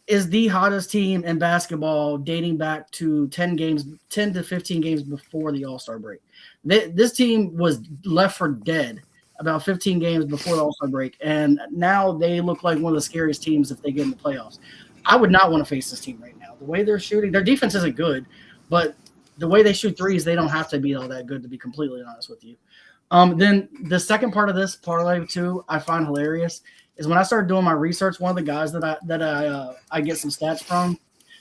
is the hottest team in basketball dating back to 10 to 15 games before the All-Star break. This team was left for dead about 15 games before the All-Star break, and now they look like one of the scariest teams if they get in the playoffs. I would not want to face this team right now. The way they're shooting, their defense isn't good, but the way they shoot threes, they don't have to be all that good, to be completely honest with you. Then the second part of this parlay too, I find hilarious, is when I started doing my research. One of the guys that I get some stats from,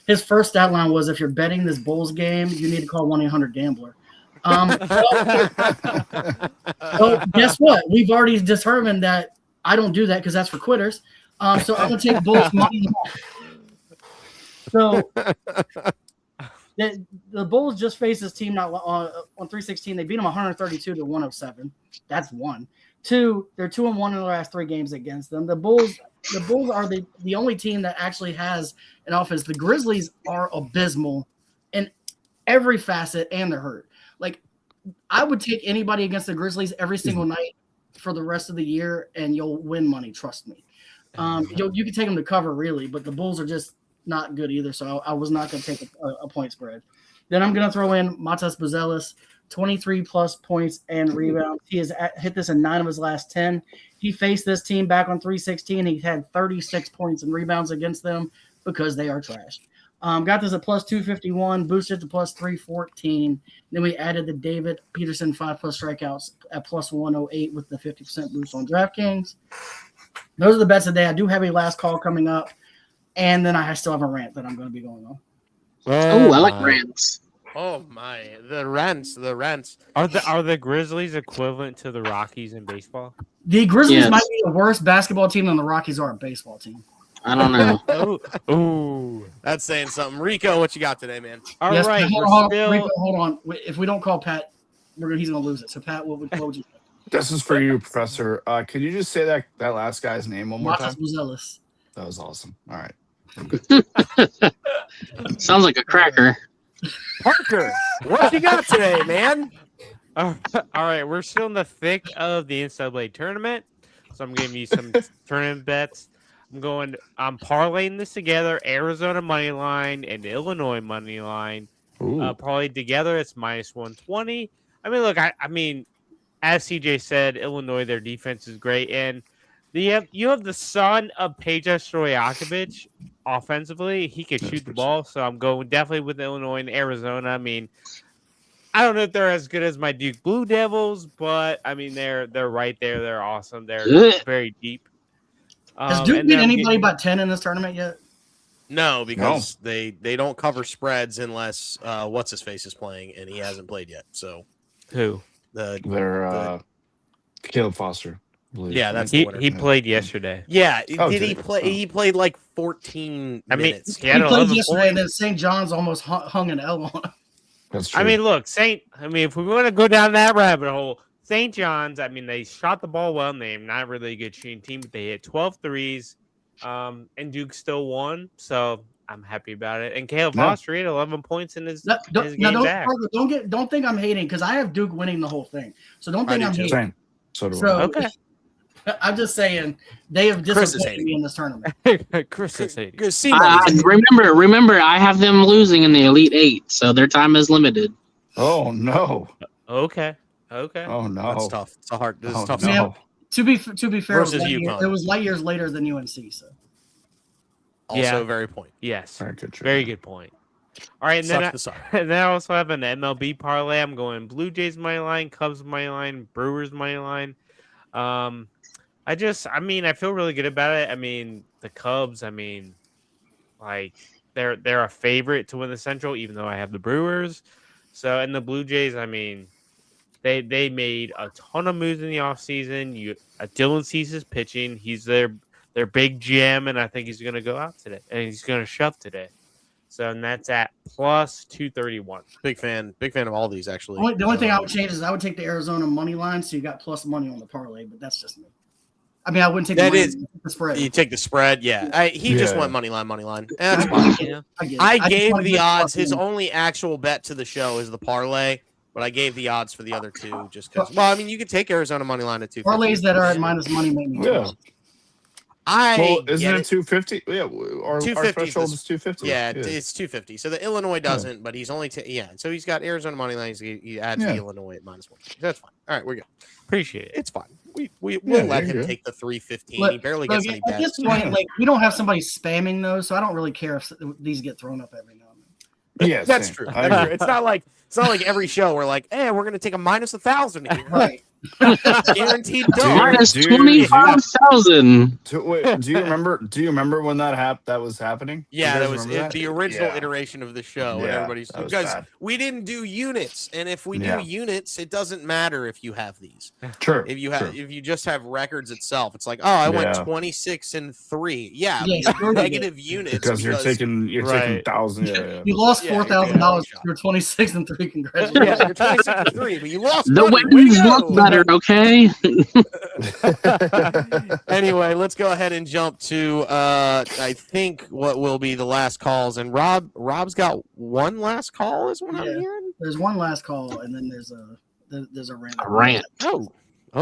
his first stat line was, if you're betting this Bulls game, you need to call 1-800-GAMBLER. Well, guess what? We've already determined that I don't do that because that's for quitters. So I'm gonna take Bulls money. So the Bulls just faced this team on 316. They beat them 132-107. That's 1. 2, they're 2-1 in the last 3 games against them. The Bulls are the only team that actually has an offense. The Grizzlies are abysmal in every facet, and they're hurt. Like, I would take anybody against the Grizzlies every single night for the rest of the year, and you'll win money. Trust me. You can take them to cover, really, but the Bulls are just not good either. So I was not going to take a point spread. Then I'm going to throw in Matas Buzelis, 23 plus points and rebounds. He has hit this in 9 of his last 10. He faced this team back on 316. He had 36 points and rebounds against them because they are trash. Got this at plus 251, boosted to plus 314. Then we added the David Peterson 5+ strikeouts at plus 108 with the 50% boost on DraftKings. Those are the bets today. I do have a last call coming up, and then I still have a rant that I'm going to be going on.
Oh, I like rants.
Oh my, the rents.
Are the Grizzlies equivalent to the Rockies in baseball?
The Grizzlies
Yes.
might be a worse basketball team than the Rockies are a baseball team.
I don't know.
Ooh.
That's saying something. Rico, what you got today, man?
All
Yes,
right,
hold
we're
on,
still.
Rico, hold on. If we don't call Pat, he's going to lose it. So, Pat, what would you think?
This is for you, Professor. Could you just say that last guy's name one more time?
Matas Buzelis.
That was awesome. All right.
Sounds like a cracker.
Parker, what you got today, man?
All right, we're still in the thick of the NCAA tournament, so I'm giving you some tournament bets. I'm parlaying this together: Arizona money line and Illinois money line. Parlayed together, it's minus 120. I mean, look, I mean, as CJ said, Illinois, their defense is great, and you have the son of Peja Stojakovic offensively. He can shoot the ball, so I'm going definitely with Illinois and Arizona. I mean, I don't know if they're as good as my Duke Blue Devils, but I mean they're right there. They're awesome. They're very deep.
Has Duke beat anybody by 10 in this tournament yet?
No, because they don't cover spreads unless what's his face is playing, and he hasn't played yet. So
who?
They're Caleb Foster. I believe.
Yeah, that's
he
the winner.
he played yesterday.
Yeah,
Oh,
did
did
he
he?
play?
Oh.
He played like 14 minutes.
he had
He played
11
yesterday, and then
points.
St. John's almost hung an L on him.
That's true.
I mean, look, if we want to go down that rabbit hole, St. John's, I mean, they shot the ball well, and they're not really a good shooting team, but they hit 12 threes, and Duke still won, so I'm happy about it. And Caleb Foster had 11 points in his game back.
Don't think I'm hating because I have Duke winning the whole thing. So don't think
I do
I'm
too.
hating.
Same. So do
So
I.
Okay.
I'm just saying they have
Chris is
disappointed
hating.
me in this tournament.
Chris is hating.
Good. See,
Remember, I have them losing in the Elite Eight, so their time is limited.
Oh no.
Okay.
Oh no.
that's tough. It's a hard. This is
Oh,
tough.
no.
stuff.
To be fair,
Versus UConn.
it was light years later than UNC. So
Also,
Yeah.
very point.
Yes.
Very good.
Very good point. All right, and
Suck
then
the suck.
and then I also have an MLB parlay. I'm going Blue Jays money line, Cubs money line, Brewers money line. I feel really good about it. I mean, the Cubs, like they're a favorite to win the Central, even though I have the Brewers. So, and the Blue Jays, I mean, they made a ton of moves in the offseason. Dylan Cease is pitching. He's their big gem, and I think he's going to go out today, and he's going to shove today. So, and that's at plus 231.
Big fan of all these actually.
the only thing I would change is I would take the Arizona money line, so you got plus money on the parlay. But that's just me. I mean, I wouldn't take the spread.
You take the spread, yeah. He just went money line. That's
I
fine.
get it. I get it.
I
just
gave
wanna
the
get
odds.
plus
His
money.
only actual bet to the show is the parlay, but I gave the odds for the other two just because. Well, I mean, you could take Arizona money line at 250.
parlays that are at minus money make me
Yeah.
I
Well, isn't
get
it 250? Yeah, our
250
threshold
is
is 250.
Yeah, it's 250. So the Illinois doesn't, but he's only so he's got Arizona money line. He adds the Illinois at minus 1. That's fine. All right, we're good.
Appreciate it.
It's fine. We'll let him
good.
take the 315. He barely gets any
at this
bets.
point, like we don't have somebody spamming those, so I don't really care if these get thrown up every now and then.
Yeah,
That's
same.
true.
I
That's
agree.
true. It's not like every show we're like, hey, we're gonna take a minus 1,000 here.
Right.
Guaranteed
Dude,
dog.
Minus
dude,
25,000.
Wait, do you remember when that was happening?
Yeah,
You
that
guys
was
remember
the original
Yeah.
iteration of the show, and
Yeah,
everybody's
that was
because
bad.
we didn't do units, and if we
Yeah.
do units, it doesn't matter if you have these.
True.
If you have,
true.
if you just have records itself, it's like, oh, I went
Yeah.
26-3. Yeah,
Yeah,
but
sure
you're
you
negative units
Because you're taking
Right.
thousands. Yeah.
You lost
Yeah,
$4,000.
yeah.
You're 26-3.
yeah,
Congratulations.
you're 26-3, but you lost.
The
money. Way to
wins
go.
look better, okay?
Anyway, let's go ahead and jump to I think what will be the last calls. And Rob's got one last call, is what I'm
Yeah.
hearing.
There's one last call, and then there's a random
A rant.
Oh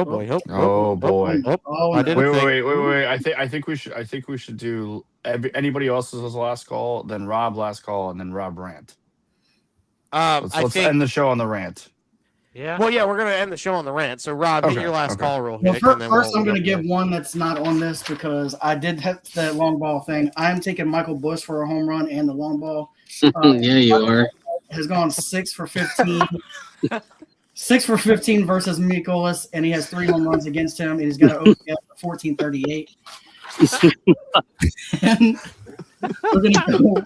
boy.
Oh, boy.
Oh,
I
no.
didn't think.
Wait. I think we should do anybody else's last call, then Rob last call, and then Rob rant.
I
Let's
think
end the show on the rant.
Yeah.
Well, yeah, we're gonna end the show on the rant. So, Rob, hit
Okay,
your last
okay.
call real
Well,
quick. and then
first
we'll
I'm
go
going to
from
give one that's not on this because I did have that long ball thing. I am taking Michael Bush for a home run and the long ball.
Yeah, you are.
Has gone 6 for 15. 6 for 15 versus Mikolas, and he has 3 home runs against him, and he's got an OPS of 1438. And we're going to go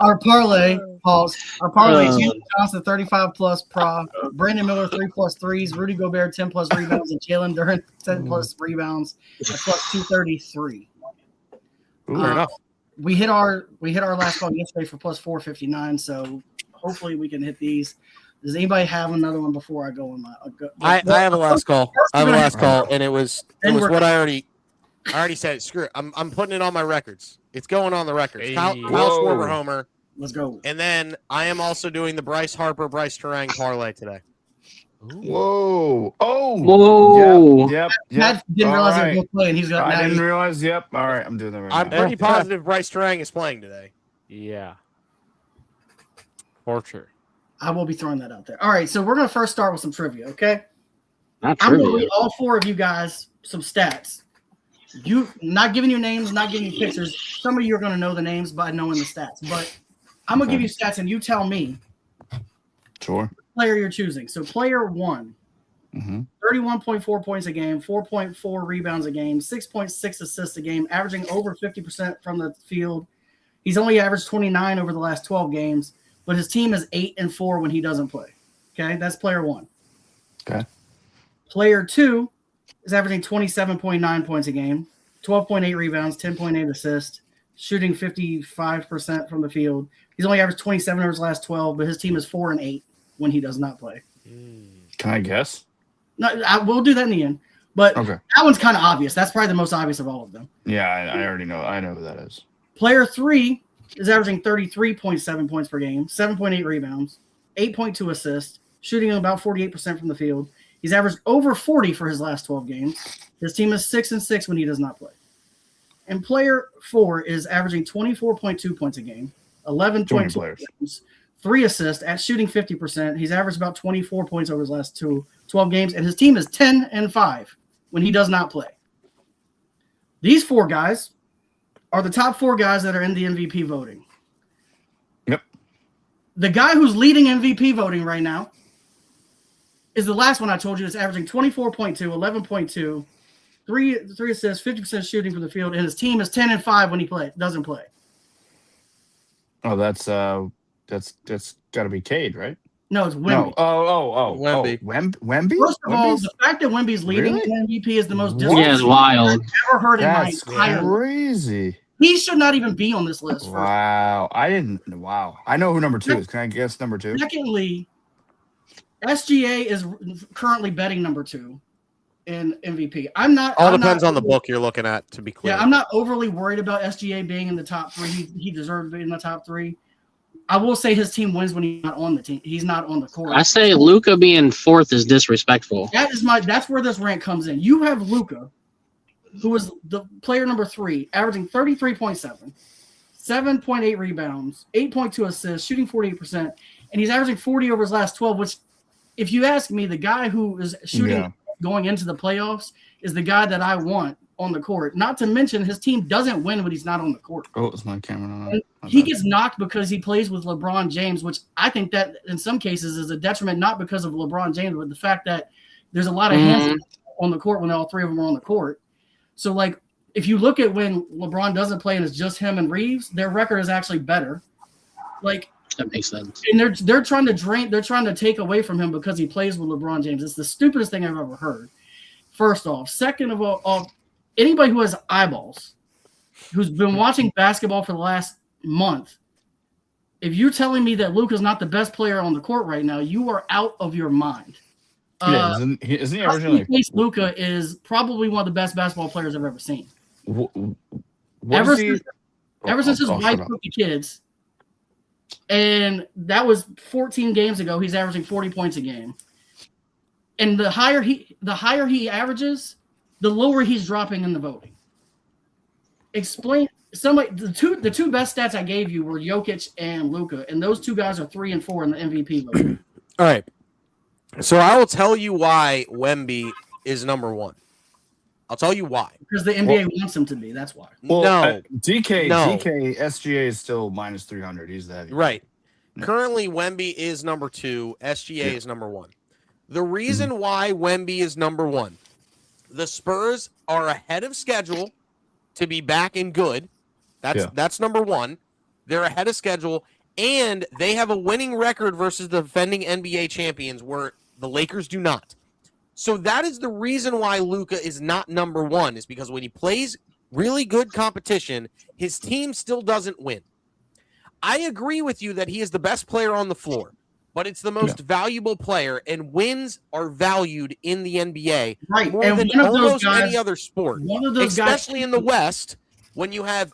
our parlay, pause. Our parlay is Jalen Johnson, 35 plus pro, Brandon Miller, 3+ threes, Rudy Gobert, 10 plus rebounds, and Jalen Duren, 10 plus rebounds at plus 233.
Fair enough.
We hit our last call yesterday for plus 459, so hopefully we can hit these. Does anybody have another one before I go on my?
I have a last call. I have a last call, and it was what I already said. Screw it. I'm putting it on my records. It's going on the records.
Hey.
Kyle
Whoa.
Schwarber homer,
Let's go.
and then I am also doing the Bryce Harper, Bryce Terang parlay today.
Whoa! Oh!
Whoa.
Yep.
Matt didn't realize
All
they
right.
were both playing. He's got.
I
now
didn't realize. Yep. All right, I'm doing that right
I'm
now.
pretty positive Bryce Terang is playing today.
Yeah. For sure.
I will be throwing that out there. All right, so we're gonna first start with some trivia. Okay,
Not
I'm gonna
trivia.
read all 4 of you guys some stats. You not giving you names, not giving you pictures. Some of you are gonna know the names by knowing the stats, but I'm gonna give you stats and you tell me
Sure.
player you're choosing. So player 1,
Mm-hmm.
31.4 points a game, 4.4 rebounds a game, 6.6 assists a game, averaging over 50% from the field. He's only averaged 29 over the last 12 games, but his team is 8-4 when he doesn't play. Okay, that's player 1.
Okay.
Player 2 is averaging 27.9 points a game, 12.8 rebounds, 10.8 assists, shooting 55% from the field. He's only averaged 27 over his last 12, but his team is 4-8 when he does not play.
Can I guess?
No, we'll do that in the end. But
Okay.
that one's kind of obvious. That's probably the most obvious of all of them.
Yeah, I already know. I know who that is.
Player 3 is averaging 33.7 points per game, 7.8 rebounds, 8.2 assists, shooting about 48% from the field. He's averaged over 40 for his last 12 games. His team is 6-6 when he does not play. And player 4 is averaging 24.2 points a game, 11.2 rebounds, 3 assists at shooting 50%. He's averaged about 24 points over his last 12 games, and his team is 10-5 when he does not play. These 4 guys are the top 4 guys that are in the MVP voting.
Yep.
The guy who's leading MVP voting right now is the last one I told you. It's averaging 24.2, 11.2, 3 assists, 50% shooting from the field, and his team is 10-5 when he doesn't play.
Oh, that's got to be Cade, right?
No, it's Wemby.
No.
Wemby.
Wemby.
First of all,
Wemby's?
the fact that Wemby's leading
Really?
the MVP is the most
What?
Yeah, it's wild.
I've ever heard in my
That's
entire life.
crazy.
He should not even be on this list.
Wow. I didn't. Wow. I know who number 2 is. Can I guess number 2?
Secondly, SGA is currently betting number 2 in MVP.
All depends on the book you're looking at, to be clear.
Yeah, I'm not overly worried about SGA being in the top 3. He deserves to be in the top 3. I will say his team wins when he's not on the team. He's not on the court.
I say Luca being 4th is disrespectful.
That's where this rant comes in. You have Luca, who is the player number 3, averaging 33.7, 7.8 rebounds, 8.2 assists, shooting 48%, and he's averaging 40 over his last 12, which, if you ask me, the guy who is shooting going into the playoffs is the guy that I want on the court. Not to mention his team doesn't win when he's not on the court.
Oh, it's my camera on.
He gets knocked because he plays with LeBron James, which I think that in some cases is a detriment, not because of LeBron James, but the fact that there's a lot of hands on the court when all 3 of them are on the court. So, like, if you look at when LeBron doesn't play and it's just him and Reeves, their record is actually better. Like,
That makes sense.
and they're trying to take away from him because he plays with LeBron James. It's the stupidest thing I've ever heard. First off. Second of all, anybody who has eyeballs, who's been watching basketball for the last month, if you're telling me that Luka's not the best player on the court right now, you are out of your mind.
Yeah, isn't he originally?
Luka is probably one of the best basketball players I've ever seen.
Ever
Since his wife took the kids, and that was 14 games ago, he's averaging 40 points a game. And the higher he averages, the lower he's dropping in the voting. Explain the two best stats I gave you were Jokic and Luka, and those 2 guys are 3 and 4 in the MVP voting.
All right. So I will tell you why Wemby is number one. I'll tell you why.
Because the NBA wants him to be. That's why.
Well,
No,
DK SGA is still minus 300. He's the heavy.
right.
Yeah.
Currently, Wemby is number 2. SGA is number 1. The
Mm-hmm.
reason why Wemby is number 1, the Spurs are ahead of schedule to be back and good. That's number 1. They're ahead of schedule, and they have a winning record versus the defending NBA champions, where the Lakers do not. So that is the reason why Luka is not number 1, is because when he plays really good competition, his team still doesn't win. I agree with you that he is the best player on the floor, but it's the most valuable player, and wins are valued in the NBA
Right.
more
And
than
one of those
almost
guys,
any other sport,
one of those
especially
guys,
in the West when you have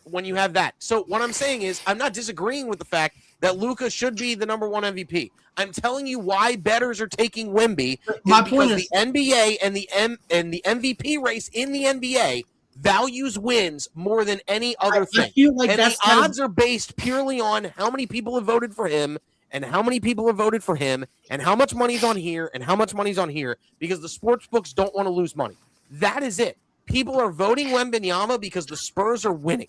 that. So what I'm saying is I'm not disagreeing with the fact that Luka should be the number 1 MVP. I'm telling you why bettors are taking Wemby
My
because
point is-
the NBA and the MVP race in the NBA values wins more than any other
I
thing.
feel like
And
that's
the odds are based purely on how many people have voted for him and how many people have voted for him and how much money's on here and how much money's on here, because the sports books don't want to lose money. That is it. People are voting Wembanyama because the Spurs are winning.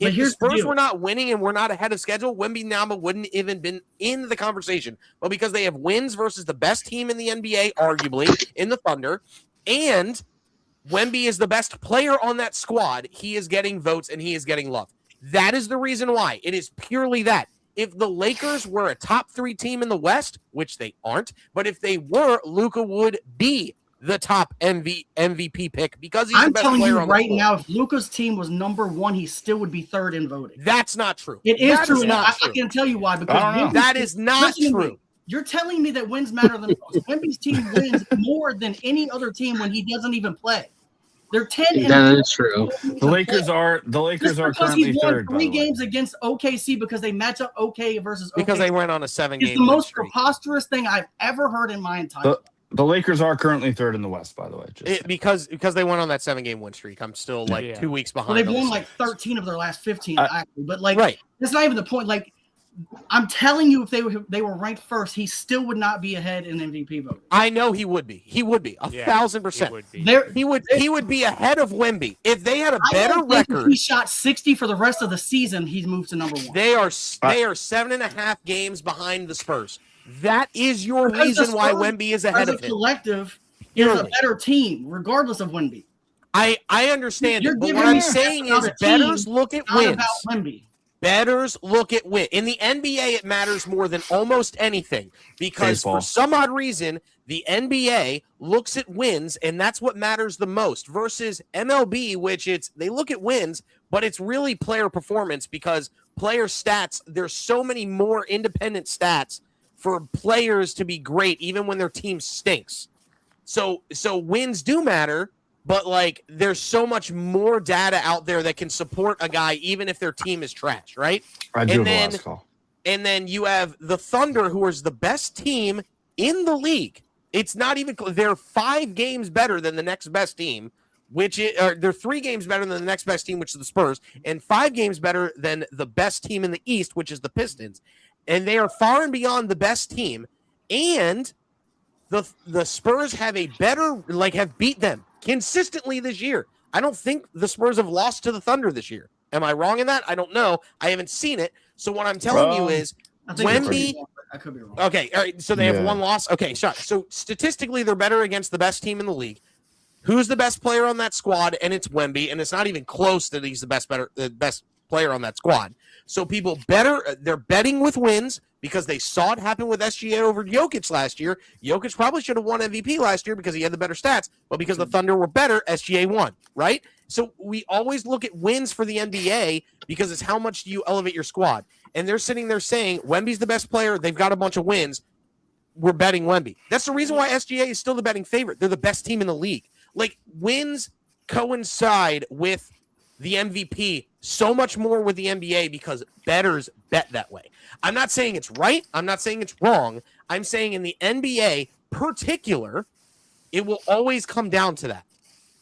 But
If the
here's the
Spurs
deal.
were not winning and were not ahead of schedule, Wembanyama wouldn't even been in the conversation. But because they have wins versus the best team in the NBA, arguably, in the Thunder, and Wemby is the best player on that squad, he is getting votes and he is getting love. That is the reason why. It is purely that. If the Lakers were a top 3 team in the West, which they aren't, but if they were, Luka would be the top MVP pick because he's the
I'm
best
telling
player
you
on the
right
floor.
now, if Luka's team was number 1, he still would be 3rd in voting.
That's not true.
It is
That
true.
is
and
not
I
true.
can tell you why.
I don't
Because
know.
Wemby's
That
team-
is not
listen to me.
true.
You're telling me that wins matter the most. Wemby's team wins more than any other team when he doesn't even play. They're 10 and
That is true.
The Lakers are
Just because
currently
he's won
third. By
3
the way.
games against OKC because they match up OK versus
Because
OKC.
they went on a
It's
7-game
the
win
most
streak.
preposterous thing I've ever heard in my entire life.
The Lakers are currently third in the West, by the way.
Because they went on that 7-game win streak. I'm still like
Yeah.
2 weeks behind.
Well, they've
on the
won like
standings.
13 of their last 15,
I-
actually. But like,
Right.
that's not even the point. Like, I'm telling you, if they were ranked first, he still would not be ahead in MVP voting.
I know he would be. He would be 1,000%.
It would be.
There,
He would be ahead of Wemby if they had a
I
better
don't think if
record.
he shot 60 for the rest of the season, he's moved to number 1.
They are 7.5 games behind the Spurs. That is your
Because the
reason why
Spurs,
Wemby is ahead
as a
of him.
collective, is a
Purely.
better team, regardless of Wemby.
I understand
You're
it, but
giving
what I'm
me
saying
about
is
a team,
bettors look at
Not
wins.
about Wemby.
Bettors look at win. In the NBA, it matters more than almost anything because
Baseball.
for some odd reason, the NBA looks at wins, and that's what matters the most versus MLB, which they look at wins, but it's really player performance because player stats, there's so many more independent stats for players to be great, even when their team stinks. So wins do matter. But, like, there's so much more data out there that can support a guy even if their team is trash, right?
I do
and
have a
then-
last call.
And then you have the Thunder, who is the best team in the league. It's not even – they're 5 games better than the next best team, they're 3 games better than the next best team, which is the Spurs, and 5 games better than the best team in the East, which is the Pistons. And they are far and beyond the best team. And the Spurs have have beat them consistently this year. I don't think the Spurs have lost to the Thunder this year. Am I wrong in that? I don't know. I haven't seen it. So what I'm telling you is
I think you're
Wemby.
wrong, but I could be wrong.
Okay, all right. So they have
Yeah.
1 loss. Okay, shot. So statistically, they're better against the best team in the league. Who's the best player on that squad? And it's Wemby, and it's not even close that he's the best player on that squad. So they're betting with wins because they saw it happen with SGA over Jokic last year. Jokic probably should have won MVP last year because he had the better stats, but because the Thunder were better, SGA won, right? So we always look at wins for the NBA because it's how much do you elevate your squad. And they're sitting there saying, Wemby's the best player. They've got a bunch of wins. We're betting Wemby. That's the reason why SGA is still the betting favorite. They're the best team in the league. Like, wins coincide with the MVP so much more with the NBA because bettors bet that way. I'm not saying it's right. I'm not saying it's wrong. I'm saying in the NBA particular, it will always come down to that.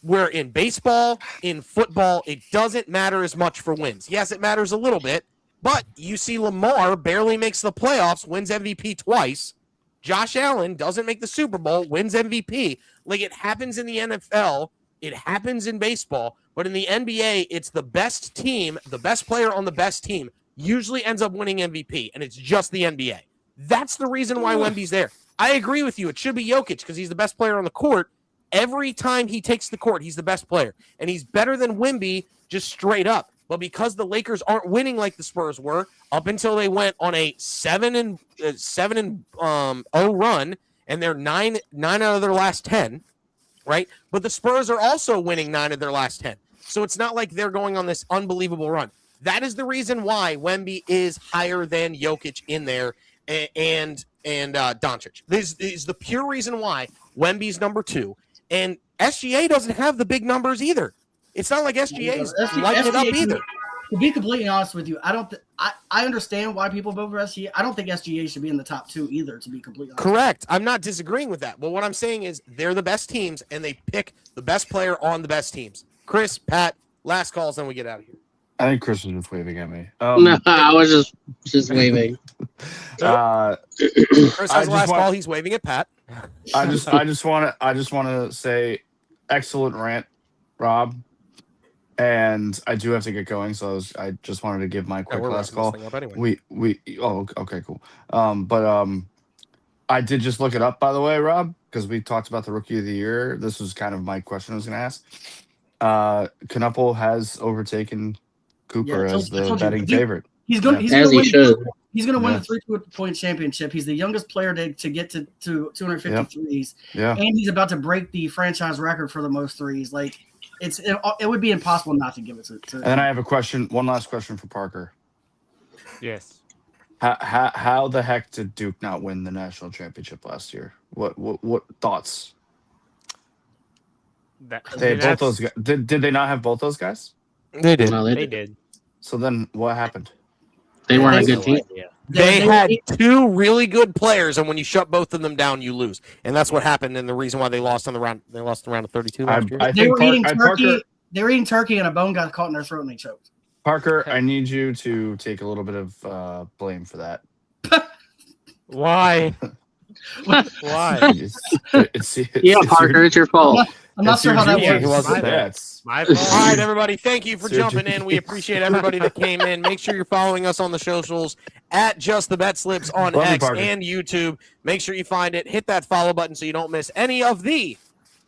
Where in baseball, in football, it doesn't matter as much for wins. Yes, it matters a little bit, but you see Lamar barely makes the playoffs, wins MVP twice, Josh Allen doesn't make the Super Bowl, wins MVP. Like, it happens in the NFL, it happens in baseball, but in the NBA, it's the best team, the best player on the best team usually ends up winning MVP, and it's just the NBA. That's the reason why Wemby's there. I agree with you. It should be Jokic because he's the best player on the court. Every time he takes the court, he's the best player, and he's better than Wemby just straight up. But because the Lakers aren't winning like the Spurs were up until they went on a 7-0 run, and they're nine out of their last 10, right? But the Spurs are also winning 9 of their last 10. So it's not like they're going on this unbelievable run. That is the reason why Wemby is higher than Jokic in there and Doncic. This is the pure reason why Wemby's number 2. And SGA doesn't have the big numbers either. It's not like SGA's lighting it up either.
To be completely honest with you, I understand why people vote for SGA. I don't think SGA should be in the top 2 either, to be completely honest.
Correct. I'm not disagreeing with that. But what I'm saying is they're the best teams, and they pick the best player on the best teams. Chris, Pat, last calls, then we get out of here.
I think Chris was just waving at me.
No, I was just waving.
Chris has the last call. He's waving at Pat.
I just want to say, excellent rant, Rob. And I do have to get going, so I just wanted to give my quick last call.
Anyway.
Okay, cool. But I did just look it up, by the way, Rob, because we talked about the Rookie of the Year. This was kind of my question I was going to ask. Knuppel has overtaken Cooper as the betting favorite.
He's going to
As he should.
He's going to win the 3-point championship. He's the youngest player to get to 250 threes.
Yeah.
And he's about to break the franchise record for the most threes. Like, it would be impossible not to give it to
And then I have a question, one last question for Parker.
Yes.
How the heck did Duke not win the national championship last year? What thoughts? They had both those guys. Did they not have both those guys?
They did.
No,
They did.
So then what happened?
They weren't a good team.
They had 2 really good players, and when you shut both of them down, you lose. And that's what happened, and the reason why they lost on the round. They lost the round of 32 last year.
They were eating turkey. They were eating turkey, and a bone got caught in their throat, and they choked.
Parker, I need you to take a little bit of blame for that.
Why? Why?
Parker, it's your fault.
I'm not sure how that
My
works.
My fault.
All right, everybody. Thank you for jumping in. We appreciate everybody that came in. Make sure you're following us on the socials at Just the Betslips on X and YouTube. Make sure you find it. Hit that follow button so you don't miss any of the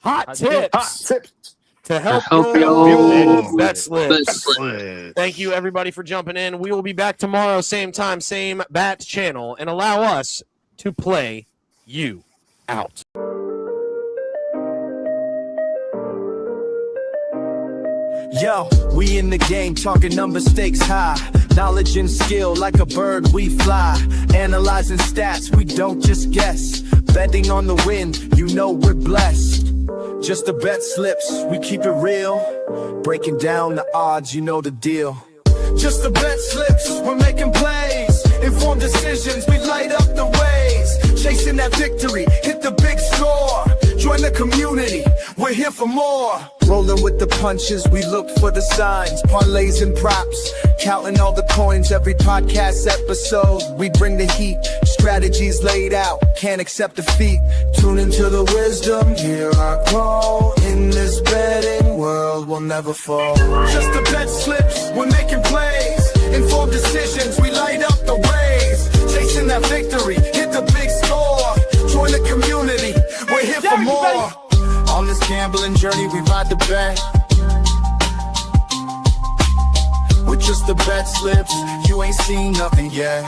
hot tips to help your Betslips. Thank you, everybody, for jumping in. We will be back tomorrow, same time, same bat channel, and allow us to play you out.
Yo, we in the game, talking number stakes high. Knowledge and skill, like a bird we fly. Analyzing stats, we don't just guess. Betting on the win, you know we're blessed. Just the bet slips, we keep it real. Breaking down the odds, you know the deal. Just the bet slips, we're making plays. Informed decisions, we light up the ways. Chasing that victory, hit the big score. Join the community, we're here for more. Rolling with the punches, we look for the signs. Parlays and props, counting all the coins. Every podcast episode, we bring the heat. Strategies laid out, can't accept defeat. Tune into the wisdom, hear our call. In this betting world, we'll never fall. Just the bet slips, we're making plays. Informed decisions, we light up the ways. Chasing that victory, hit the big score. Join the community, we're here for more. On this gambling journey, we ride the bet. With just the bet slips, you ain't seen nothing yet.